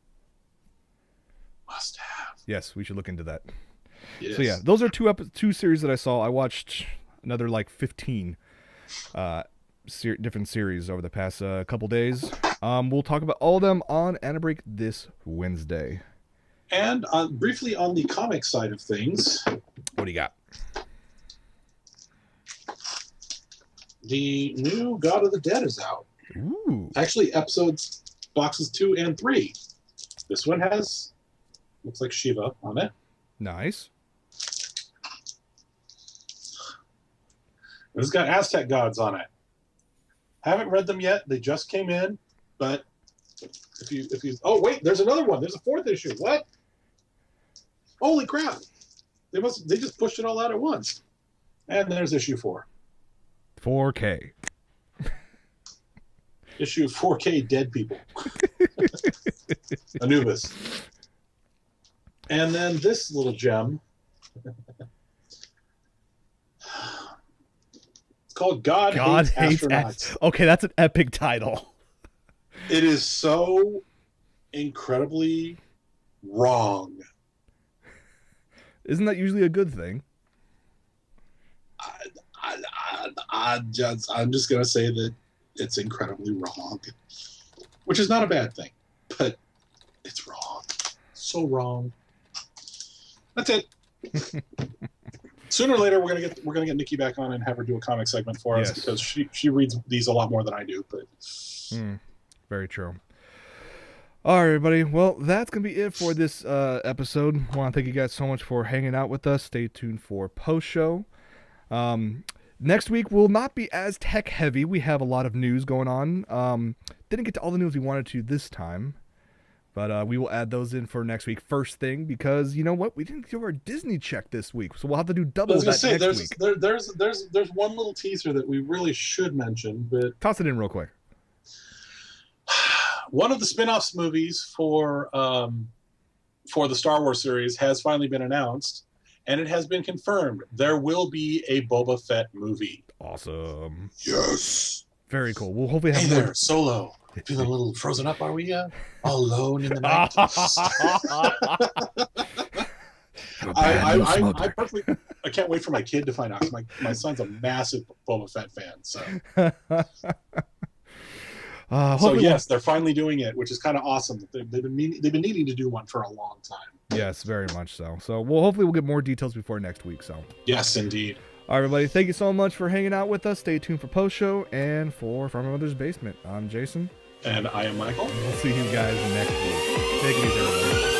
Must have. Yes, we should look into that. Yes. So yeah, those are two series that I saw. I watched another like 15 different series over the past couple days. We'll talk about all of them on Anna Break this Wednesday. And briefly on the comic side of things. What do you got? The new God of the Dead is out. Ooh. Actually, episodes boxes 2 and 3. This one looks like Shiva on it. Nice. It's got Aztec gods on it. Haven't read them yet. They just came in, but if you oh wait, there's another one. There's a 4th issue. What? Holy crap! They just pushed it all out at once. And there's issue 4. 4K. Issue 4K Dead People. Anubis. And then this little gem. It's called God Hates Astronauts. Okay, that's an epic title. It is so incredibly wrong. Isn't that usually a good thing? I'm just going to say that it's incredibly wrong, which is not a bad thing, but it's wrong. So wrong. That's it. Sooner or later, we're gonna get Nikki back on and have her do a comic segment for us because she reads these a lot more than I do. But very true. All right, everybody. Well, that's going to be it for this episode. I want to thank you guys so much for hanging out with us. Stay tuned for post-show. Next week will not be as tech-heavy. We have a lot of news going on. Didn't get to all the news we wanted to this time, but we will add those in for next week first thing because, you know what? We didn't do our Disney check this week, so we'll have to do double that next week. There's one little teaser that we really should mention, but... Toss it in real quick. One of the spin-offs movies for the Star Wars series has finally been announced, and it has been confirmed. There will be a Boba Fett movie. Awesome. Yes. Very cool. We'll hopefully have there, Solo. Feeling a little frozen up, are we? All alone in the night. I can't wait for my kid to find out. My son's a massive Boba Fett fan, so... So yes, they're finally doing it, which is kind of awesome. They've been needing to do one for a long time. Yes, very much so. So hopefully we'll get more details before next week. So yes, indeed. All right, everybody, thank you so much for hanging out with us. Stay tuned for post show and for From My Mother's Basement. I'm Jason, and I am Michael. We'll see you guys next week. Take it easy, everybody.